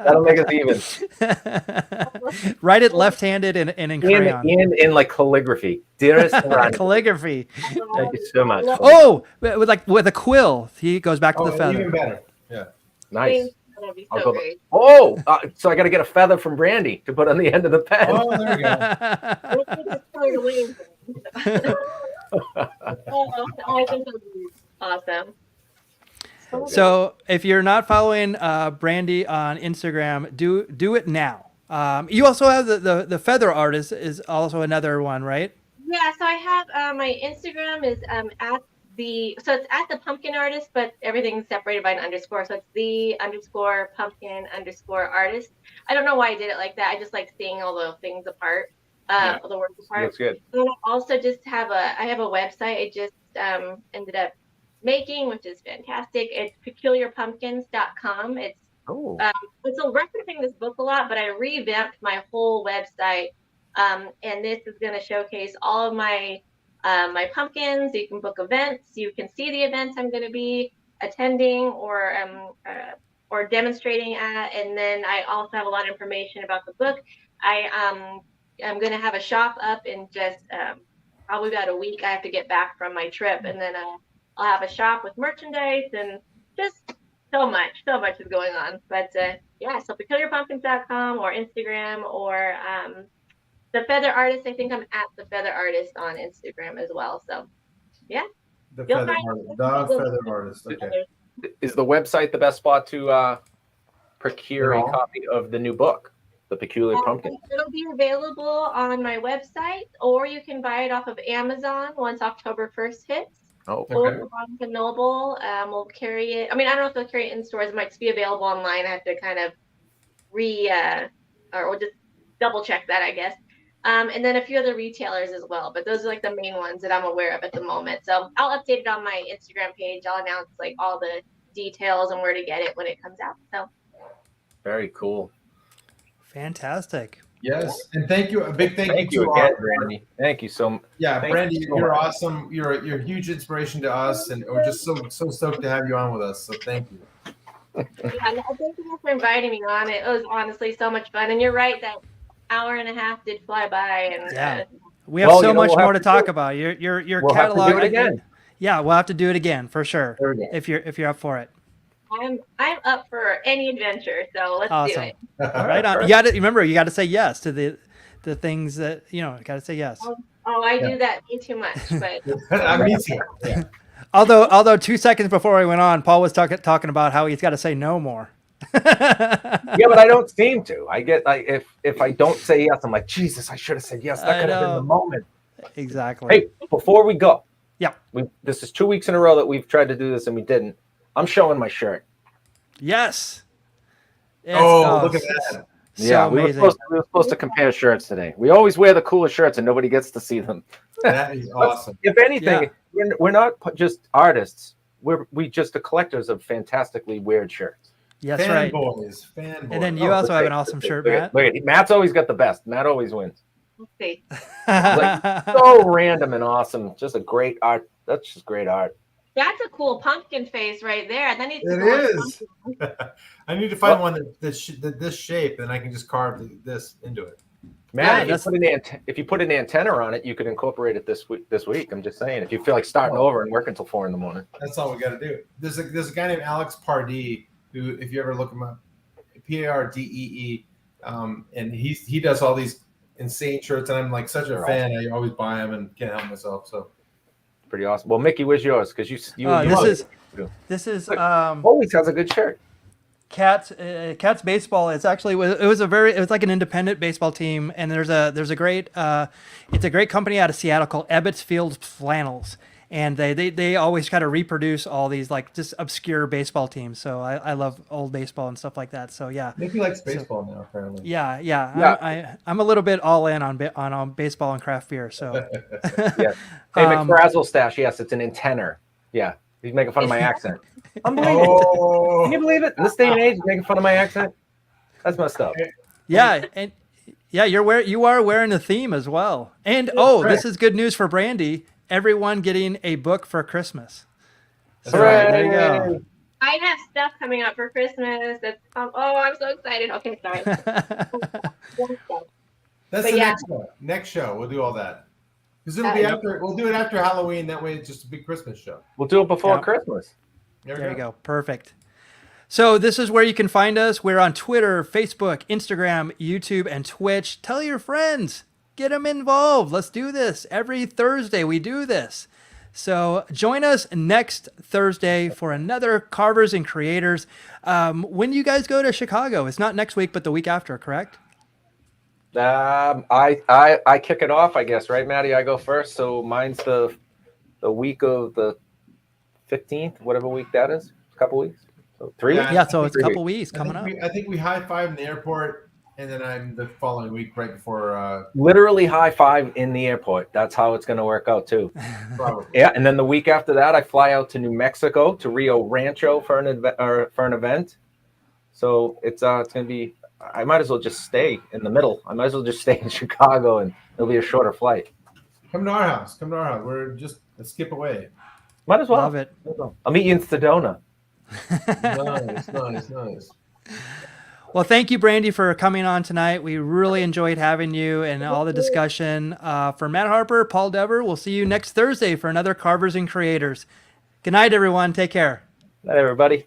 That'll make us even. Write it left-handed and in crayon. In like calligraphy. Dearest Randy, Calligraphy. thank you so much. Oh, with a quill. He goes back to the feather. Even better. Yeah. Nice. That'll be I'll so go- great. Oh, so I got to get a feather from Brandy to put on the end of the pen. Oh, there we go. Let's get this colored away. I think that'll be awesome. So if you're not following Brandy on Instagram, do it now. You also have the feather artist is also another one, right? Yeah, so I have my Instagram is it's at the pumpkin artist, but everything's separated by an underscore. So it's the_pumpkin_artist. I don't know why I did it like that. I just like seeing all the things apart, all the work apart. Looks good. And I also just have a website I just ended up making, which is fantastic. It's peculiarpumpkins.com. It's Oh, so referencing this book a lot, but I revamped my whole website. And this is going to showcase all of my pumpkins. You can book events. You can see the events I'm going to be attending or demonstrating at. And then I also have a lot of information about the book. I'm going to have a shop up in just probably about a week. I have to get back from my trip, and then I'll have a shop with merchandise and just so much is going on. But yeah, so peculiarpumpkins.com or Instagram or the Feather Artist. I think I'm at the Feather Artist on Instagram as well. So yeah. The You'll feather find- artist. The feather artist. Okay. is the website the best spot to procure a No. copy of the new book, The Peculiar Pumpkin? It'll be available on my website, or you can buy it off of Amazon once October 1st hits. Oh, Okay. Or Barnes and Noble will carry it. I mean, I don't know if they'll carry it in stores. It might be available online. I have to kind of or just double check that, I guess. And then a few other retailers as well. But those are like the main ones that I'm aware of at the moment. So I'll update it on my Instagram page. I'll announce like all the details and where to get it when it comes out. So very cool. Fantastic. Yes, and thank you. A big thank you to again, our, Brandy. Thank you so much. Yeah, Thank Brandy, you so you're much. awesome. You're a huge inspiration to us, and we're just so stoked to have you on with us. So thank you. yeah, no, thank you for inviting me on. It was honestly so much fun. And you're right, that hour and a half did fly by. And Yeah. We have Well, so you know, much we'll more have to to talk do- about. Your We'll have to catalog. do it again. Yeah, we'll have to do it again for sure. There we go. If you're up for it. I'm up for any adventure, so let's do Awesome. it. Right on. You got to remember. You got to say yes to the things that got to say yes. Oh, I do that way too much, but Me too. Yeah. Although 2 seconds before I went on, Paul was talking about how he's got to say no more. Yeah, but I don't seem to. I get like if I don't say yes, I'm like, Jesus, I should have said yes. That I could have been know. the moment. Exactly. Hey, before we go, Yeah. This is 2 weeks in a row that we've tried to do this and we didn't. I'm showing my shirt. Yes. Look at that. Yeah, we were supposed to compare shirts today. We always wear the coolest shirts and nobody gets to see them. That is awesome. If anything, we're not just artists. We just the collectors of fantastically weird shirts. Yes, right. Fanboys. And then you also have an awesome shirt, Matt. Look at Matt's always got the best. Matt always wins. let's see. Like, so random and awesome. Just a great art. That's just great art. That's a cool pumpkin face right there. That needs to It go on is. I need to find one that's this shape, and I can just carve this into it. Matt, Yeah, if you put an antenna on it, you could incorporate it this week. I'm just saying, if you feel like starting over and working until 4 a.m. That's all we got to do. There's a guy named Alex Pardee who, if you ever look him up, Pardee, and he does all these insane shirts, and I'm like such a fan. I always buy them and can't help myself. So pretty awesome. Well, Mickey, where's yours? Because this is always has a good shirt. Cats baseball. It was like an independent baseball team, and there's a great it's a great company out of Seattle called Ebbets Field Flannels, and they always kind of reproduce all these like just obscure baseball teams. So I love old baseball and stuff like that. So yeah, Mickey likes baseball now apparently. Yeah. I'm a little bit all in on baseball and craft beer. So Yeah. Hey, McFrazzle Stash. Yes, it's an antenna. Yeah, he's making fun of my accent. Unbelievable. Can you believe it? In this day and age, making fun of my accent? That's messed up. Yeah, and yeah, you are wearing a theme as well. And this is good news for Brandy. Everyone getting a book for Christmas. So there you go. I have stuff coming up for Christmas. I'm so excited. Okay, sorry. That's next show. We'll do all that. Because it'll be after. We'll do it after Halloween. That way, it's just a big Christmas show. We'll do it before Christmas. There you go. Perfect. So this is where you can find us. We're on Twitter, Facebook, Instagram, YouTube, and Twitch. Tell your friends. Get them involved. Let's do this. Every Thursday we do this. So join us next Thursday for another Carvers and Creators. When do you guys go to Chicago? It's not next week, but the week after, correct? I kick it off, I guess, right, Maddie? I go first. So mine's the week of the 15th, whatever week that is. A couple weeks. So 3 weeks? Yeah, so it's a couple weeks coming up. I think we high-five in the airport, and then I'm the following week right before. Literally high five in the airport. That's how it's going to work out, too. Probably. Yeah, and then the week after that, I fly out to New Mexico, to Rio Rancho for an event. So it's going to be, I might as well just stay in the middle. I might as well just stay in Chicago, and it'll be a shorter flight. Come to our house. We're just a skip away. Might as well. Love it. I'll meet you in Sedona. Nice. Well, thank you, Brandy, for coming on tonight. We really enjoyed having you and all the discussion. For Matt Harper, Paul Dever, we'll see you next Thursday for another Carvers and Creators. Good night, everyone. Take care. Night, everybody.